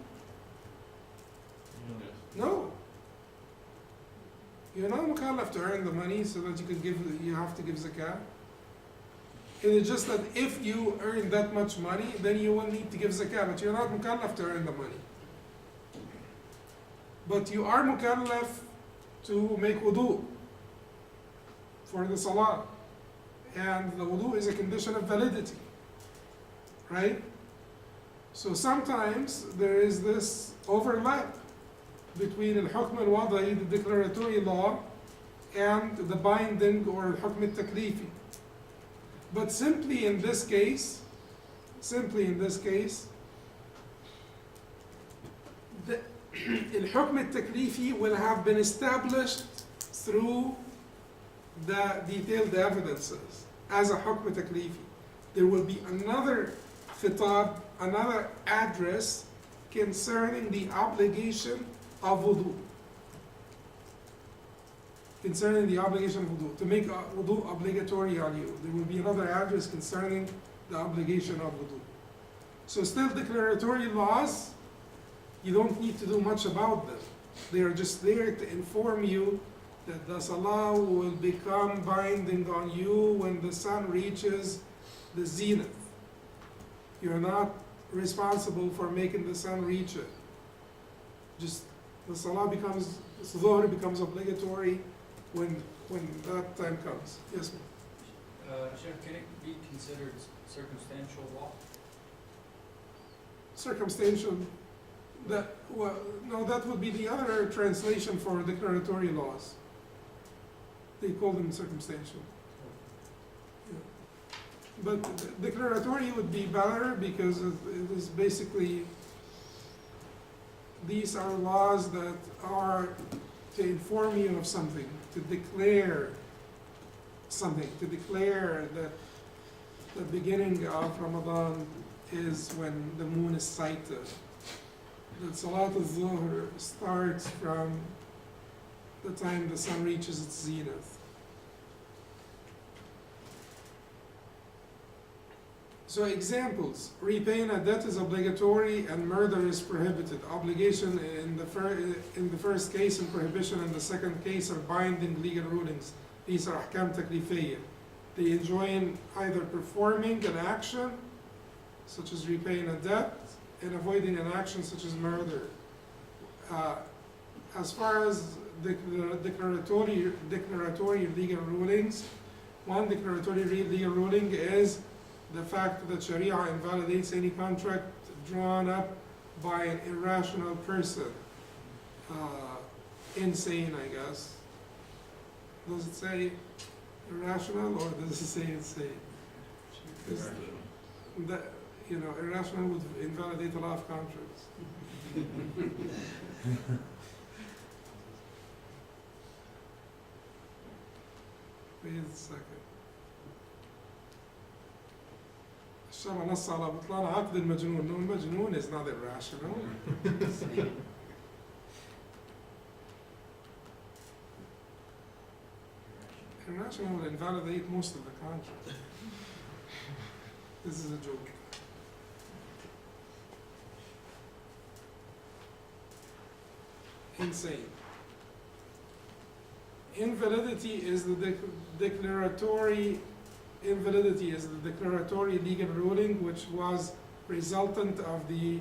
No. You're not mukallaf to earn the money so that you have to give zakah. It is just that if you earn that much money, then you will need to give zakah, but you're not mukallaf to earn the money. But you are mukallaf to make wudu for the salah. And the wudu is a condition of validity. Right? So sometimes there is this overlap between al-hukm al-wada'i, the declaratory law, and the binding or al-hukm al-taklifi. But simply in this case, the الحكم التكليفي will have been established through the detailed evidences as a حكم تكليفي. There will be another khitab, another address concerning the obligation of wudu. Concerning the obligation of wudu, to make wudu obligatory on you. There will be another address concerning the obligation of wudu. So still declaratory laws, you don't need to do much about them. They are just there to inform you that the salah will become binding on you when the sun reaches the zenith. You're not responsible for making the sun reach it. Just the salah becomes, Dhuhr becomes obligatory when that time comes. Yes, ma'am. Sheikh, can it be considered circumstantial law? Circumstantial, no, that would be the other translation for declaratory laws. They call them circumstantial. Yeah. But declaratory would be better because it is basically, these are laws that are to inform you of something, to declare something, to declare that the beginning of Ramadan is when the moon is sighted. That Salat al-Dhuhr starts from the time the sun reaches its zenith. So examples, repaying a debt is obligatory and murder is prohibited. Obligation in the first case and prohibition in the second case are binding legal rulings. These are ahkam taklifiyya. They enjoin either performing an action, such as repaying a debt, and avoiding an action such as murder. As far as declaratory legal rulings, one declaratory legal ruling is the fact that Sharia invalidates any contract drawn up by an irrational person. Insane, I guess. Does it say irrational or does it say insane? That, irrational would invalidate a lot of contracts. Wait a second. الشرع نص على بطلان عقد المجنون. No, المجنون is not irrational. Irrational will invalidate most of the contract. This is a joke. Insane. Invalidity is the declaratory legal ruling which was resultant of the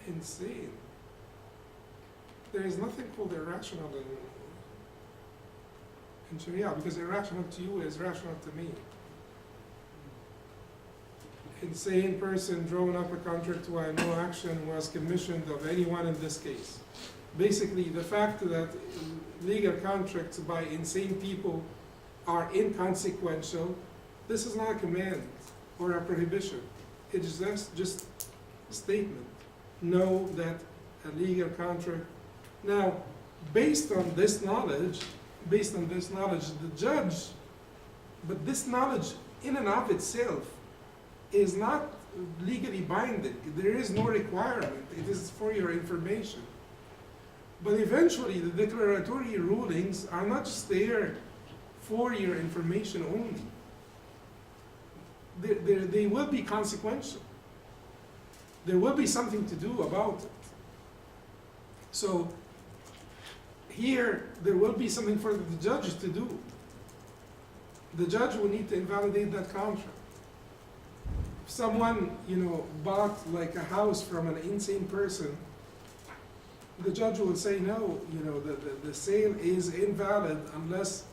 insane. There is nothing called irrational in Sharia because irrational to you is rational to me. Insane person drawn up a contract while no action was commissioned of anyone in this case. Basically, the fact that legal contracts by insane people are inconsequential, this is not a command or a prohibition. It is just a statement. Know that a legal contract. Now, based on this knowledge, the judge, but this knowledge in and of itself is not legally binding. There is no requirement. It is for your information. But eventually, the declaratory rulings are not just there for your information only. They will be consequential. There will be something to do about it. So here, there will be something for the judge to do. The judge will need to invalidate that contract. If someone, bought like a house from an insane person, the judge will say, no, the sale is invalid unless,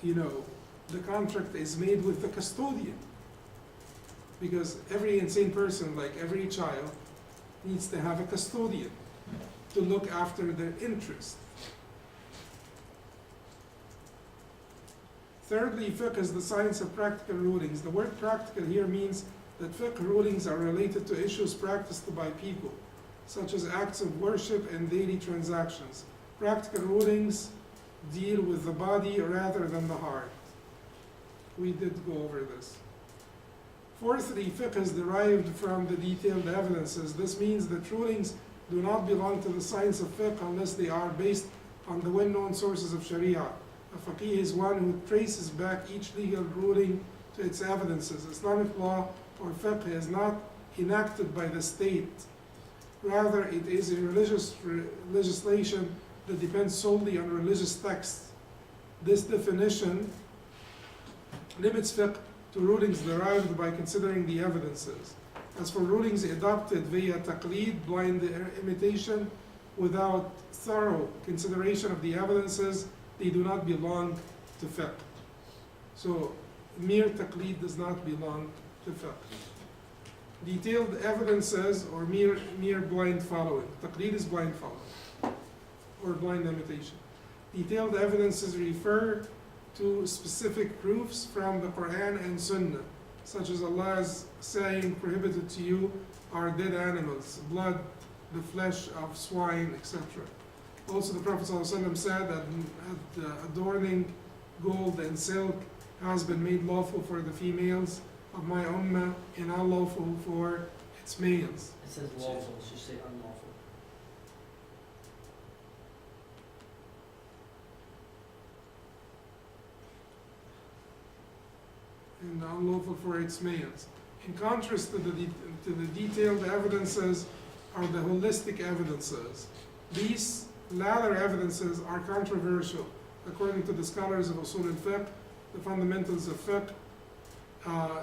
the contract is made with the custodian. Because every insane person, like every child, needs to have a custodian to look after their interest. Thirdly, fiqh is the science of practical rulings. The word practical here means that fiqh rulings are related to issues practiced by people, such as acts of worship and daily transactions. Practical rulings deal with the body rather than the heart. We did go over this. Fourthly, fiqh is derived from the detailed evidences. This means that rulings do not belong to the science of fiqh unless they are based on the well-known sources of Sharia. A faqih is one who traces back each legal ruling to its evidences. Islamic law or fiqh is not enacted by the state. Rather, it is a religious legislation that depends solely on religious texts. This definition limits fiqh to rulings derived by considering the evidences. As for rulings adopted via taqleed, blind imitation, without thorough consideration of the evidences, they do not belong to fiqh. So mere taqleed does not belong to fiqh. Detailed evidences or mere blind following. Taqleed is blind following or blind imitation. Detailed evidences refer to specific proofs from the Quran and Sunnah, such as Allah's saying, prohibited to you are dead animals, blood, the flesh of swine, etc. Also, the Prophet ﷺ said that adorning gold and silk has been made lawful for the females of my ummah and unlawful for its males. It says lawful, it should say unlawful. And unlawful for its males. In contrast to the detailed evidences are the holistic evidences. These latter evidences are controversial. According to the scholars of Usul al-Fiqh, the fundamentals of fiqh,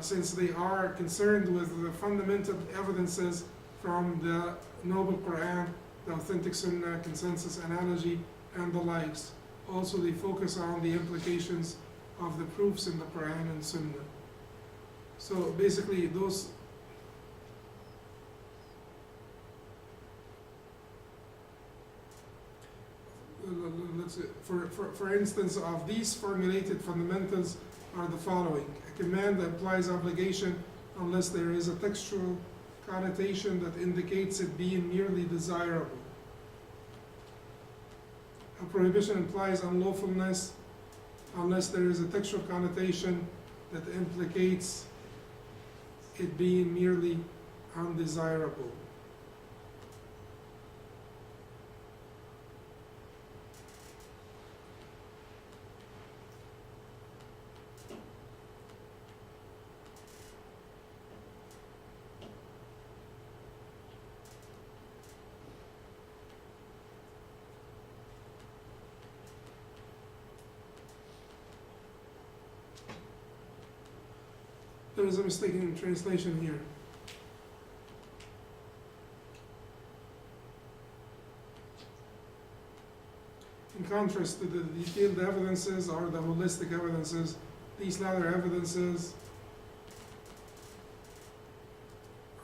since they are concerned with the fundamental evidences from the Noble Quran, the authentic Sunnah, consensus analogy, and the likes. Also, they focus on the implications of the proofs in the Quran and Sunnah. So basically, those let's see, for instance, of these formulated fundamentals are the following. A command that implies obligation unless there is a textual connotation that indicates it being merely desirable. A prohibition implies unlawfulness unless there is a textual connotation that implicates it being merely undesirable. There is a mistake in translation here. In contrast to the detailed evidences are the holistic evidences. These latter evidences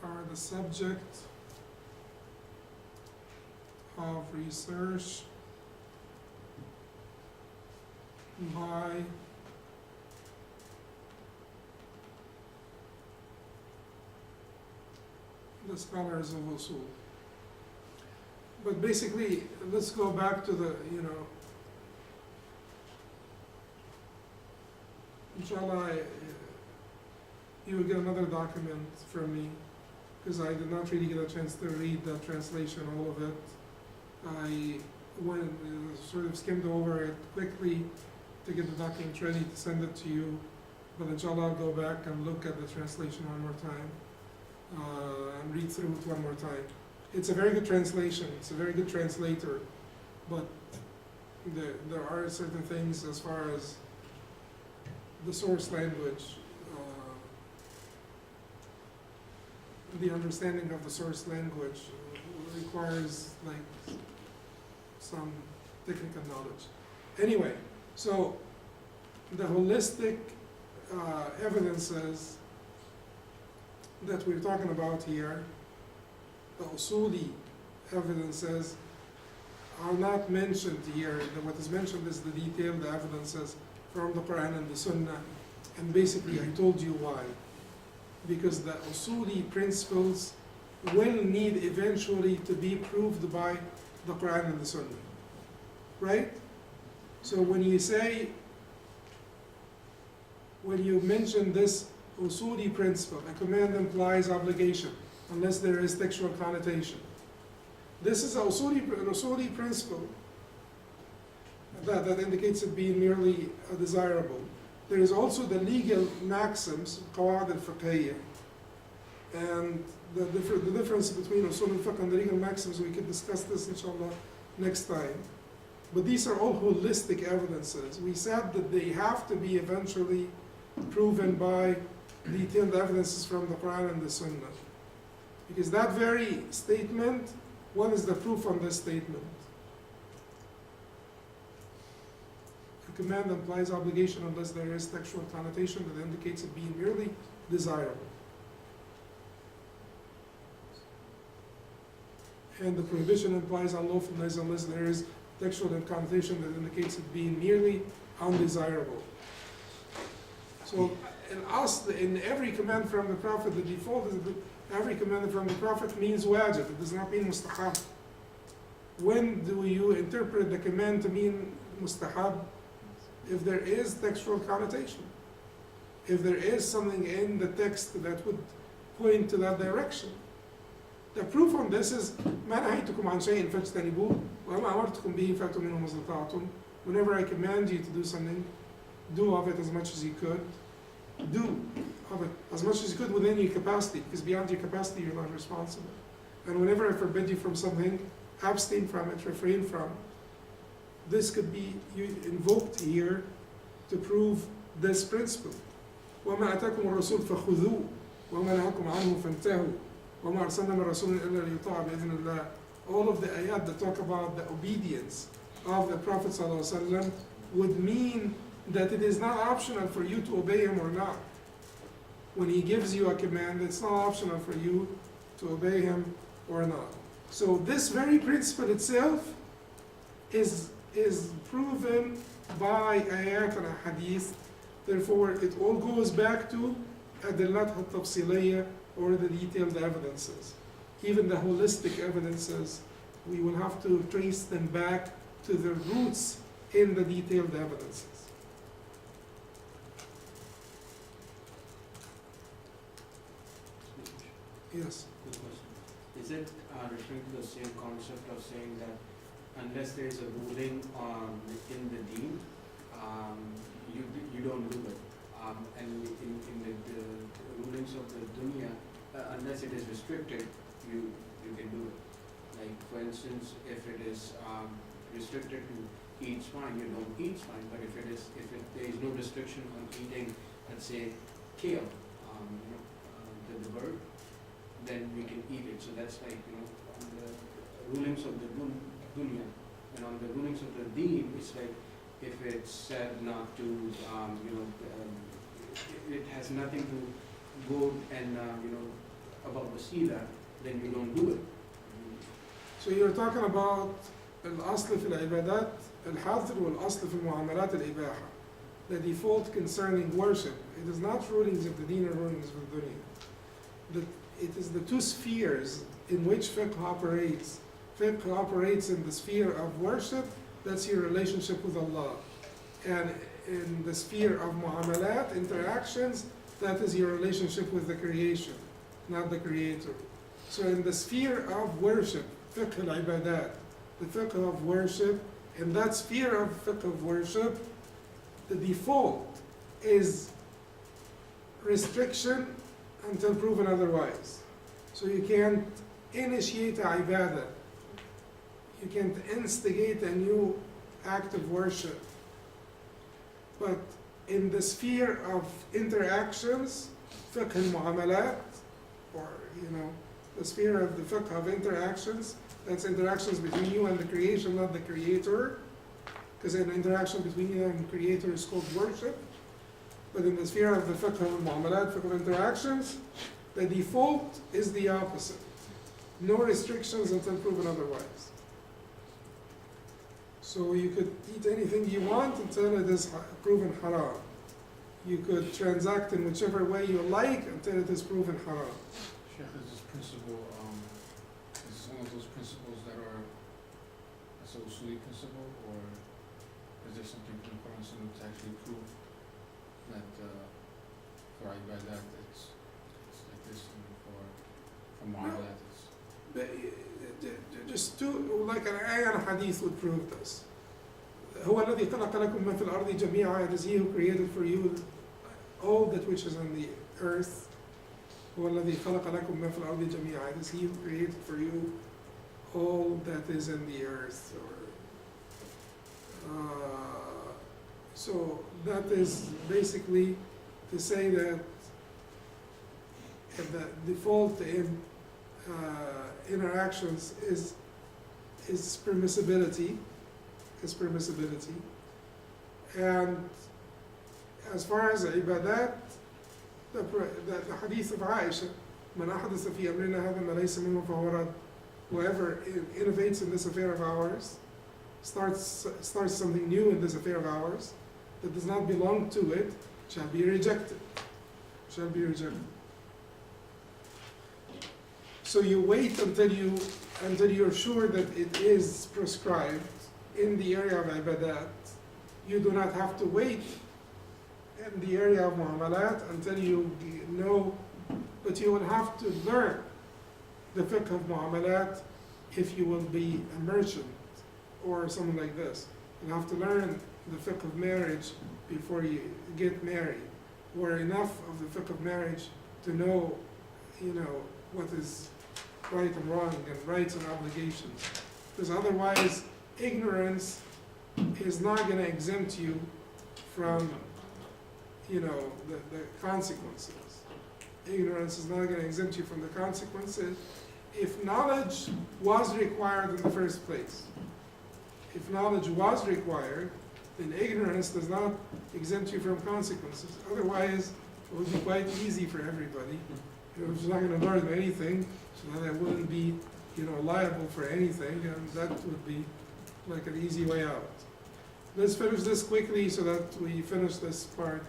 are the subject of research by the scholars of Usul. But basically, let's go back to the, inshallah, you will get another document from me, because I did not really get a chance to read the translation, all of it. I went, sort of skimmed over it quickly to get the document ready to send it to you, but inshallah I'll go back and look at the translation one more time. And read through it one more time. It's a very good translation, it's a very good translator, but there are certain things as far as the source language, the understanding of the source language requires like some technical knowledge. Anyway, so the holistic evidences that we're talking about here, the usuli evidences, are not mentioned here. What is mentioned is the detailed evidences from the Quran and the Sunnah. And basically I told you why. Because the usuli principles will need eventually to be proved by the Quran and the Sunnah. Right? So when you mention this usuli principle, a command implies obligation, unless there is textual connotation. This is an usuli principle that indicates it being merely desirable. There is also the legal maxims, qawa'id al-fiqhiyya. And the difference between usul al-fiqh and the legal maxims, we can discuss this inshallah next time. But these are all holistic evidences. We said that they have to be eventually proven by detailed evidences from the Quran and the Sunnah. Because that very statement, what is the proof on this statement? A command implies obligation unless there is textual connotation that indicates it being merely desirable. And the prohibition implies unlawfulness unless there is textual connotation that indicates it being merely undesirable. So in every command from the Prophet, the default is that every command from the Prophet means wajib. It does not mean mustahab. When do you interpret the command to mean mustahab? If there is textual connotation. If there is something in the text that would point to that direction. The proof on this is ما نهيتكم عن شيء فاجتنبوه وما أمرتكم به فأتوا منه ما استطعتم. Whenever I command you to do something, do of it as much as you could. Do of it as much as you could within your capacity, because beyond your capacity you're not responsible. And whenever I forbid you from something, abstain from it, refrain from. This could be invoked here to prove this principle. وَمَا أَتَاكُمُ الرَّسُولُ فَخُذُوهُ وَمَا نَهَاكُمْ عَنْهُ فَانْتَهُوا وَمَا أَرْسَلْنَا مِن رَّسُولٍ إِلَّا لِيُطَاعَ بِإِذْنِ اللَّهِ. All of the ayat that talk about the obedience of the Prophet ﷺ would mean that it is not optional for you to obey him or not. When he gives you a command, it's not optional for you to obey him or not. So this very principle itself is proven by ayat and hadith. Therefore, it all goes back to adillat al-tafsiliyya, or the detailed evidences. Even the holistic evidences, we will have to trace them back to their roots in the detailed evidences. Yes. Good question. Is it referring to the same concept of saying that unless there is a ruling in the deen, you don't do it? And in the rulings of the dunya, unless it is restricted, you can do it. Like for instance, if it is restricted to eat swine, you don't eat swine. But if there is no restriction on eating, let's say kale, the bird, then we can eat it. So that's like on the rulings of the dunya, and on the rulings of the deen, it's like if it's said not to, it has nothing to go and about the sila, then you don't do it. So you're talking about al-asl fi al-ibadat, al-hadr wal-asl fi al-mu'amalat al-ibaha. The default concerning worship. It is not rulings of the deen or rulings of the dunya. It is the two spheres in which fiqh operates. Fiqh operates in the sphere of worship, that's your relationship with Allah. And in the sphere of mu'amalat, interactions, that is your relationship with the creation, not the creator. So in the sphere of worship, fiqh al-ibadat, the fiqh of worship, in that sphere of fiqh of worship, the default is restriction until proven otherwise. So you can't initiate a ibadah. You can't instigate a new act of worship. But in the sphere of interactions, fiqh al-mu'amalat, or the sphere of the fiqh of interactions, that's interactions between you and the creation, not the creator, because an interaction between you and the creator is called worship. But in the sphere of the fiqh al-mu'amalat, fiqh of interactions, the default is the opposite. No restrictions until proven otherwise. So you could eat anything you want until it is proven haram. You could transact in whichever way you like until it is proven haram. Sheikh, is this principle, is this one of those principles that are, that's a usuli principle, or is there something from the Quran and Sunnah to actually prove that, for ibadat it's like this, and for mu'amalat it's... But, just two, like an ayah and a hadith would prove this. هو الذي خلق لكم ما في الأرض جميعا. It is He who created for you all that which is on the earth. هو الذي خلق لكم ما في الأرض جميعا. It is He who created for you all that is in the earth. So that is basically to say that the default in interactions is permissibility, and as far as ibadat, the hadith of Aisha, من أحدث في أمرنا هذا ما ليس منه فهو رد. Whoever innovates in this affair of ours, starts something new in this affair of ours that does not belong to it, shall be rejected. So you wait until you're sure that it is prescribed in the area of ibadat. You do not have to wait in the area of mu'amalat until you know, but you will have to learn the fiqh of mu'amalat if you will be a merchant or something like this. You have to learn the fiqh of marriage before you get married, or enough of the fiqh of marriage to know, what is right and wrong and rights and obligations. Because otherwise, ignorance is not going to exempt you from, the consequences. Ignorance is not going to exempt you from the consequences if knowledge was required in the first place. If knowledge was required, then ignorance does not exempt you from consequences. Otherwise, it would be quite easy for everybody. If you're not going to learn anything, so then I wouldn't be, liable for anything, and that would be like an easy way out. Let's finish this quickly so that we finish this part.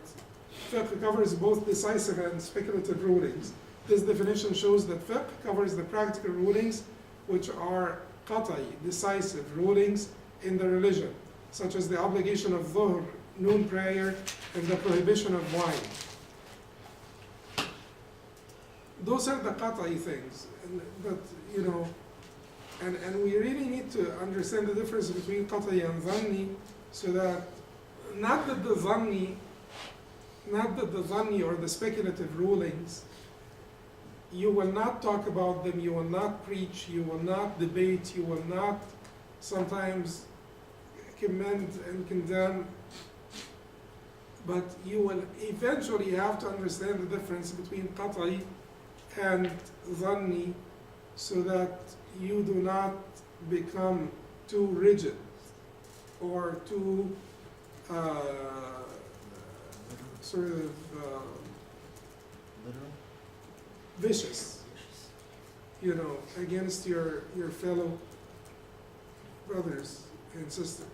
Fiqh covers both decisive and speculative rulings. This definition shows that fiqh covers the practical rulings which are qat'i, decisive rulings in the religion, such as the obligation of dhuhr, noon prayer, and the prohibition of wine. Those are the qat'i things, but and we really need to understand the difference between qat'i and dhanni, so that not that the dhanni or the speculative rulings, you will not talk about them, you will not preach, you will not debate, you will not sometimes commend and condemn, but you will eventually have to understand the difference between qat'i and dhanni, so that you do not become too rigid or too Literal? vicious, against your fellow brothers and sisters,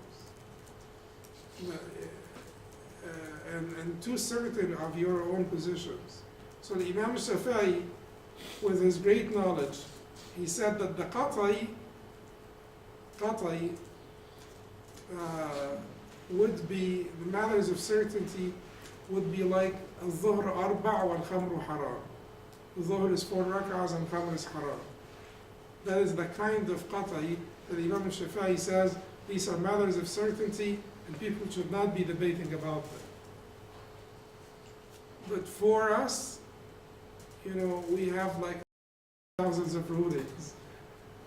and too certain of your own positions. So the Imam Shafi'i, with his great knowledge, he said that the qat'i would be, the matters of certainty would be like al-dhuhr arba' wal-khamru haram. Dhuhr is 4 rak'ahs and khamr is haram. That is the kind of qat'i that Imam Shafi'i says these are matters of certainty and people should not be debating about them. But for us, we have like thousands of rulings.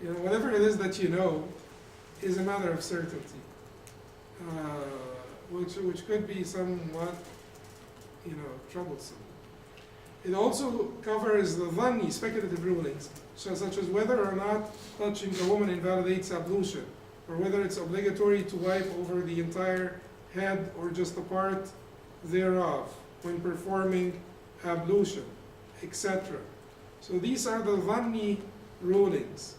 Whatever it is that is a matter of certainty, which could be somewhat, troublesome. It also covers the dhanni, speculative rulings, such as whether or not touching a woman invalidates ablution, or whether it's obligatory to wipe over the entire head or just a part thereof when performing ablution, etc. So these are the dhanni rulings.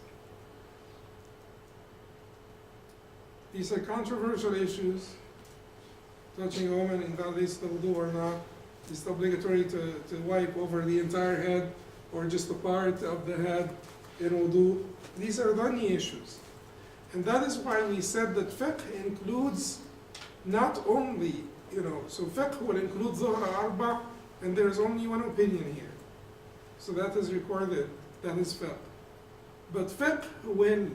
He said controversial issues, touching a woman invalidates the wudu or not. Is it obligatory to wipe over the entire head or just a part of the head in wudu? These are dhani issues. And that is why we said that fiqh includes not only, so fiqh will include zuhra arba, and there is only one opinion here. So that is recorded, that is fiqh. But fiqh will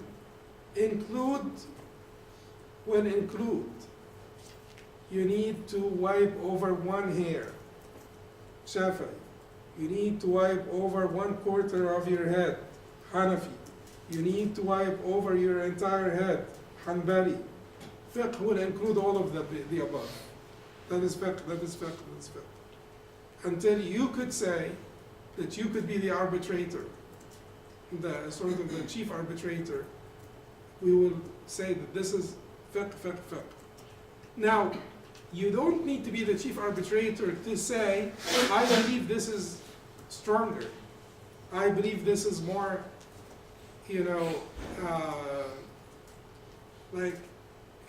include, you need to wipe over one hair, Shafi'i. You need to wipe over 1/4 of your head, Hanafi. You need to wipe over your entire head, Hanbali. Fiqh will include all of the above. That is fiqh, that is fiqh, that is fiqh. Until you could say that you could be the arbitrator, the sort of the chief arbitrator, we will say that this is fiqh, fiqh, fiqh. Now, you don't need to be the chief arbitrator to say, I believe this is stronger. I believe this is more, like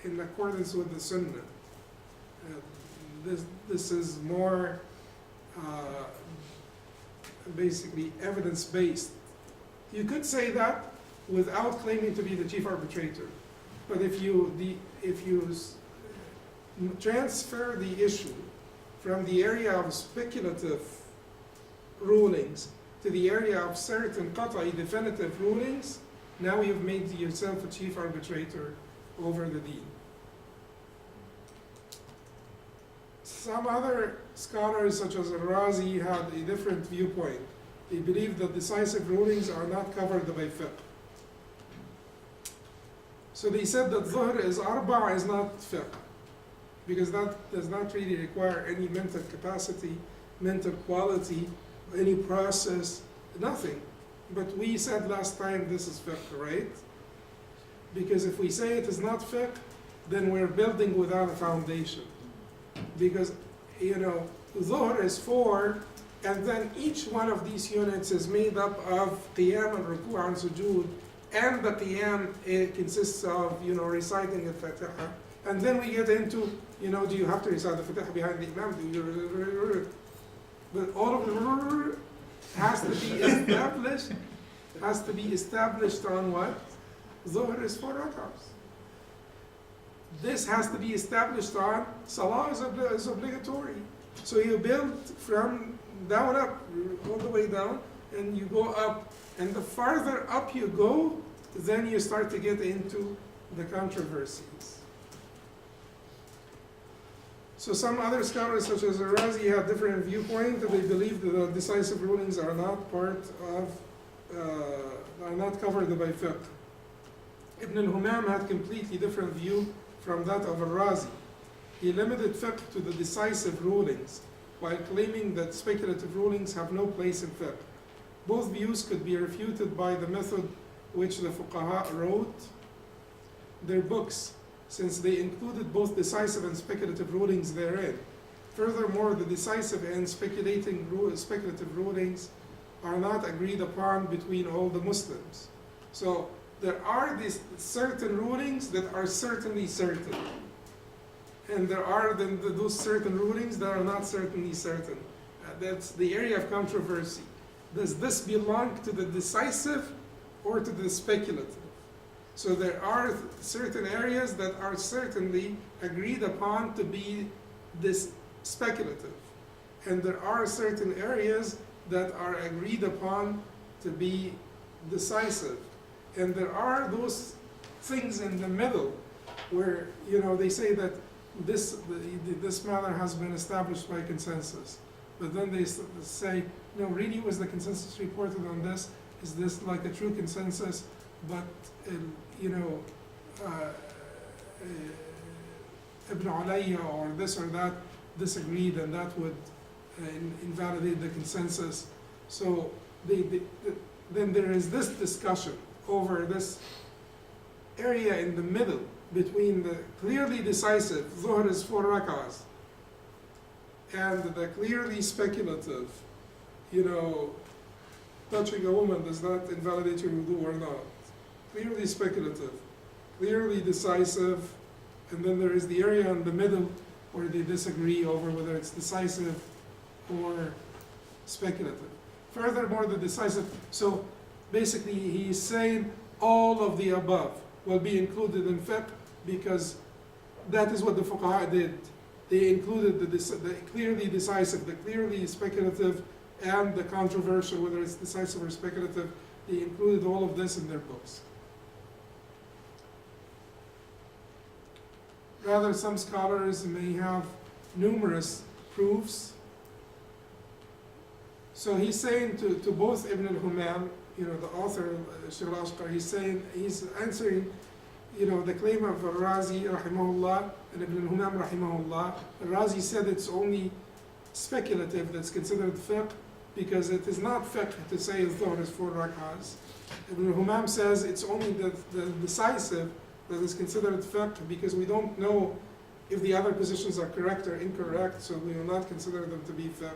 in accordance with the Sunnah. This is more basically evidence-based. You could say that without claiming to be the chief arbitrator. But if you transfer the issue from the area of speculative rulings to the area of certain qat'i definitive rulings, now you've made yourself a chief arbitrator over the deen. Some other scholars, such as al-Razi, had a different viewpoint. They believe that decisive rulings are not covered by fiqh. So they said that dhuhr is arba' is not fiqh, because that does not really require any mental capacity, mental quality, any process, nothing. But we said last time this is fiqh, right? Because if we say it is not fiqh, then we're building without a foundation. Because, dhuhr is 4, and then each one of these units is made up of qiyam and ruku' and sujood, and the qiyam consists of, reciting the Fatiha. And then we get into, do you have to recite the Fatiha behind the Imam? But all of it has to be established on what? Dhuhr is 4 rak'ahs. This has to be established on salah is obligatory. So you build from down up, all the way down, and you go up. And the farther up you go, then you start to get into the controversies. So some other scholars, such as al-Razi, have different viewpoint, that they believe that the decisive rulings are not are not covered by fiqh. Ibn al-Humam had completely different view from that of al-Razi. He limited fiqh to the decisive rulings, while claiming that speculative rulings have no place in fiqh. Both views could be refuted by the method which the fuqaha wrote their books, since they included both decisive and speculative rulings therein. Furthermore, the decisive and speculative rulings are not agreed upon between all the Muslims. So there are these certain rulings that are certainly certain, and there are those certain rulings that are not certainly certain. That's the area of controversy. Does this belong to the decisive or to the speculative? So there are certain areas that are certainly agreed upon to be this speculative, and there are certain areas that are agreed upon to be decisive, and there are those things in the middle where they say that this matter has been established by consensus, but then they say, no, really, was the consensus reported on this? Is this like a true consensus? But Ibn Alayya or this or that disagreed, and that would invalidate the consensus. So then there is this discussion over this area in the middle between the clearly decisive, dhuhr is 4 rak'ahs, and the clearly speculative, touching a woman does not invalidate your wudu or not. Clearly speculative, clearly decisive, And then there is the area in the middle where they disagree over whether it's decisive or speculative. Furthermore, the decisive, so basically he's saying all of the above will be included in fiqh because that is what the fuqaha did. They included the clearly decisive, the clearly speculative, and the controversial, whether it's decisive or speculative. They included all of this in their books. Rather, some scholars may have numerous proofs. So he's saying to both Ibn al-Humam, the author, Shaykh al-Ashqar, he's answering, the claim of al-Razi, rahimahullah, and Ibn al-Humam, rahimahullah. Al-Razi said it's only speculative that's considered fiqh, because it is not fiqh to say al-Dhuhr is 4 rak'ahs. Ibn al-Humam says it's only the decisive that is considered fiqh, because we don't know if the other positions are correct or incorrect, so we will not consider them to be fiqh.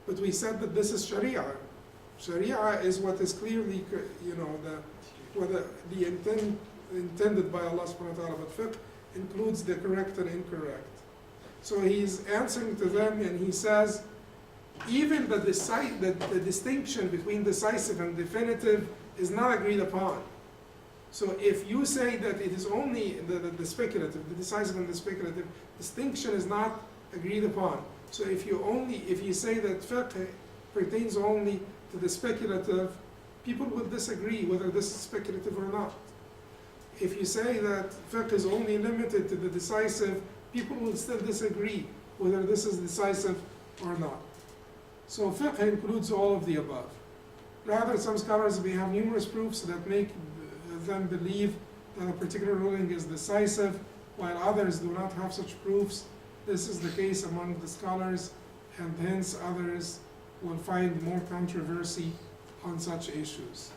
But we said that this is Sharia. Sharia is what is clearly, the intent intended by Allah subhanahu wa ta'ala, but fiqh includes the correct and incorrect. So he's answering to them, and he says, even the distinction between decisive and definitive is not agreed upon. So if you say that it is only the speculative, the decisive and the speculative, distinction is not agreed upon. So if you say that fiqh pertains only to the speculative, people will disagree whether this is speculative or not. If you say that fiqh is only limited to the decisive, people will still disagree whether this is decisive or not. So fiqh includes all of the above. Rather, some scholars may have numerous proofs that make them believe that a particular ruling is decisive, while others do not have such proofs. This is the case among the scholars, and hence others will find more controversy on such issues.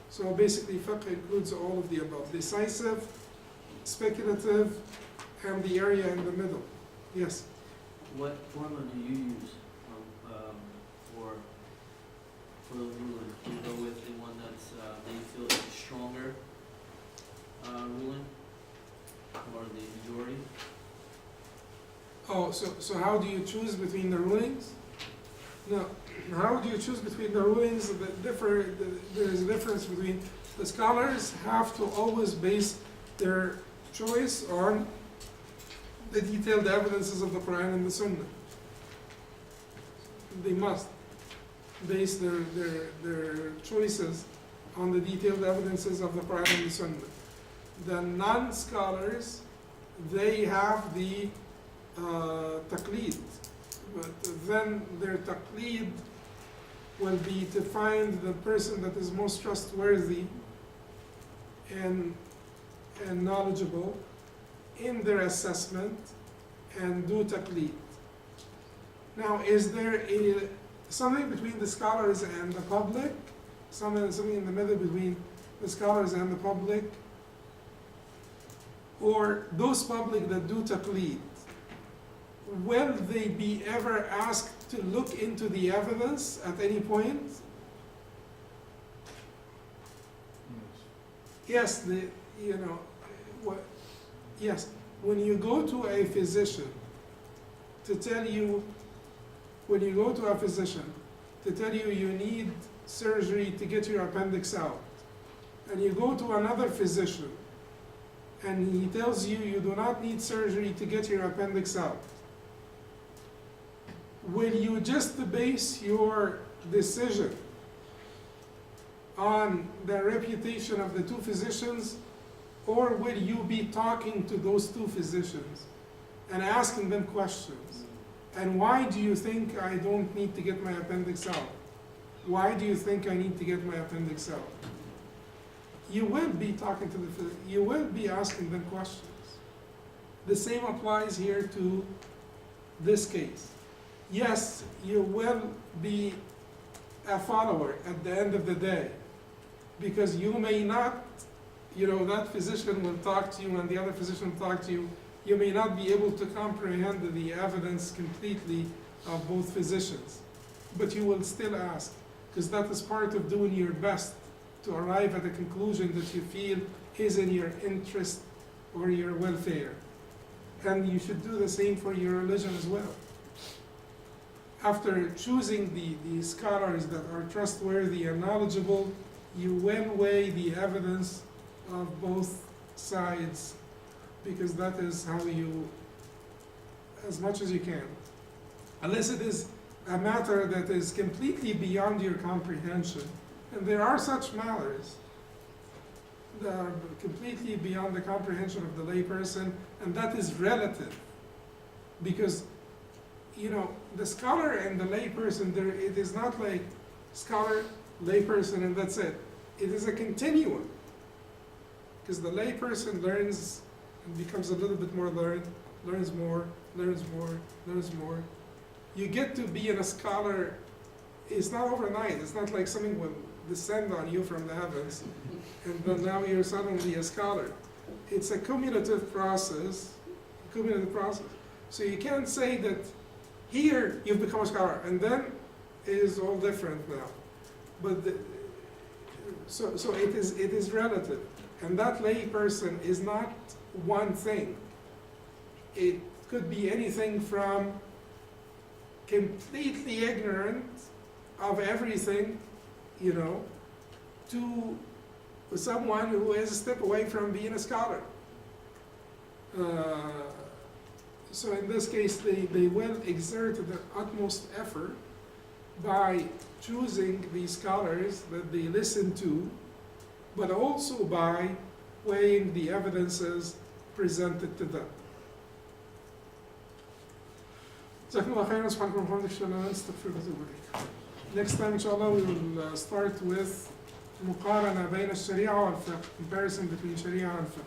So basically, fiqh includes all of the above: decisive, speculative, and the area in the middle. Yes? What formula do you use for the ruling? Do you go with the one that's that you feel is a stronger ruling, or the majority? Oh, so how do you choose between the rulings? No, how do you choose between the rulings that differ? There is a difference between the scholars have to always base their choice on the detailed evidences of the Quran and the Sunnah. They must base their choices on the detailed evidences of the Quran and the Sunnah. The non-scholars, they have the taqleed, but then their taqleed will be to find the person that is most trustworthy and knowledgeable in their assessment and do taqleed. Now, is there something between the scholars and the public? Something in the middle between the scholars and the public? Or those public that do taqleed, will they be ever asked to look into the evidence at any point? Yes, yes. When you go to a physician to tell you, you need surgery to get your appendix out, and you go to another physician and he tells you you do not need surgery to get your appendix out, will you just base your decision on the reputation of the two physicians, or will you be talking to those two physicians and asking them questions? And why do you think I don't need to get my appendix out? Why do you think I need to get my appendix out? You will be talking to you will be asking them questions. The same applies here to this case. Yes, you will be a follower at the end of the day, because you may not, that physician will talk to you and the other physician will talk to you. You may not be able to comprehend the evidence completely of both physicians, but you will still ask, because that is part of doing your best to arrive at a conclusion that you feel is in your interest or your welfare. And you should do the same for your religion as well. After choosing the scholars that are trustworthy and knowledgeable, you will weigh the evidence of both sides, because that is how you, as much as you can. Unless it is a matter that is completely beyond your comprehension, and there are such matters that are completely beyond the comprehension of the layperson, and that is relative. Because, you know, the scholar and the layperson, it is not like scholar, layperson, and that's it. It is a continuum. Because the layperson learns and becomes a little bit more learned, learns more, learns more, learns more. You get to be a scholar, it's not overnight. It's not like something will descend on you from the heavens, and then now you're suddenly a scholar. It's a cumulative process, So you can't say that here you've become a scholar, and then it is all different now. But so it is relative, and that lay person is not one thing. It could be anything from completely ignorant of everything, you know, to someone who is a step away from being a scholar. So in this case, they will exert the utmost effort by choosing the scholars that they listen to, but also by weighing the evidences presented to them. Next time, inshallah, we will start with مقارنة بين الشريعة والفقه, comparison between Sharia and fiqh.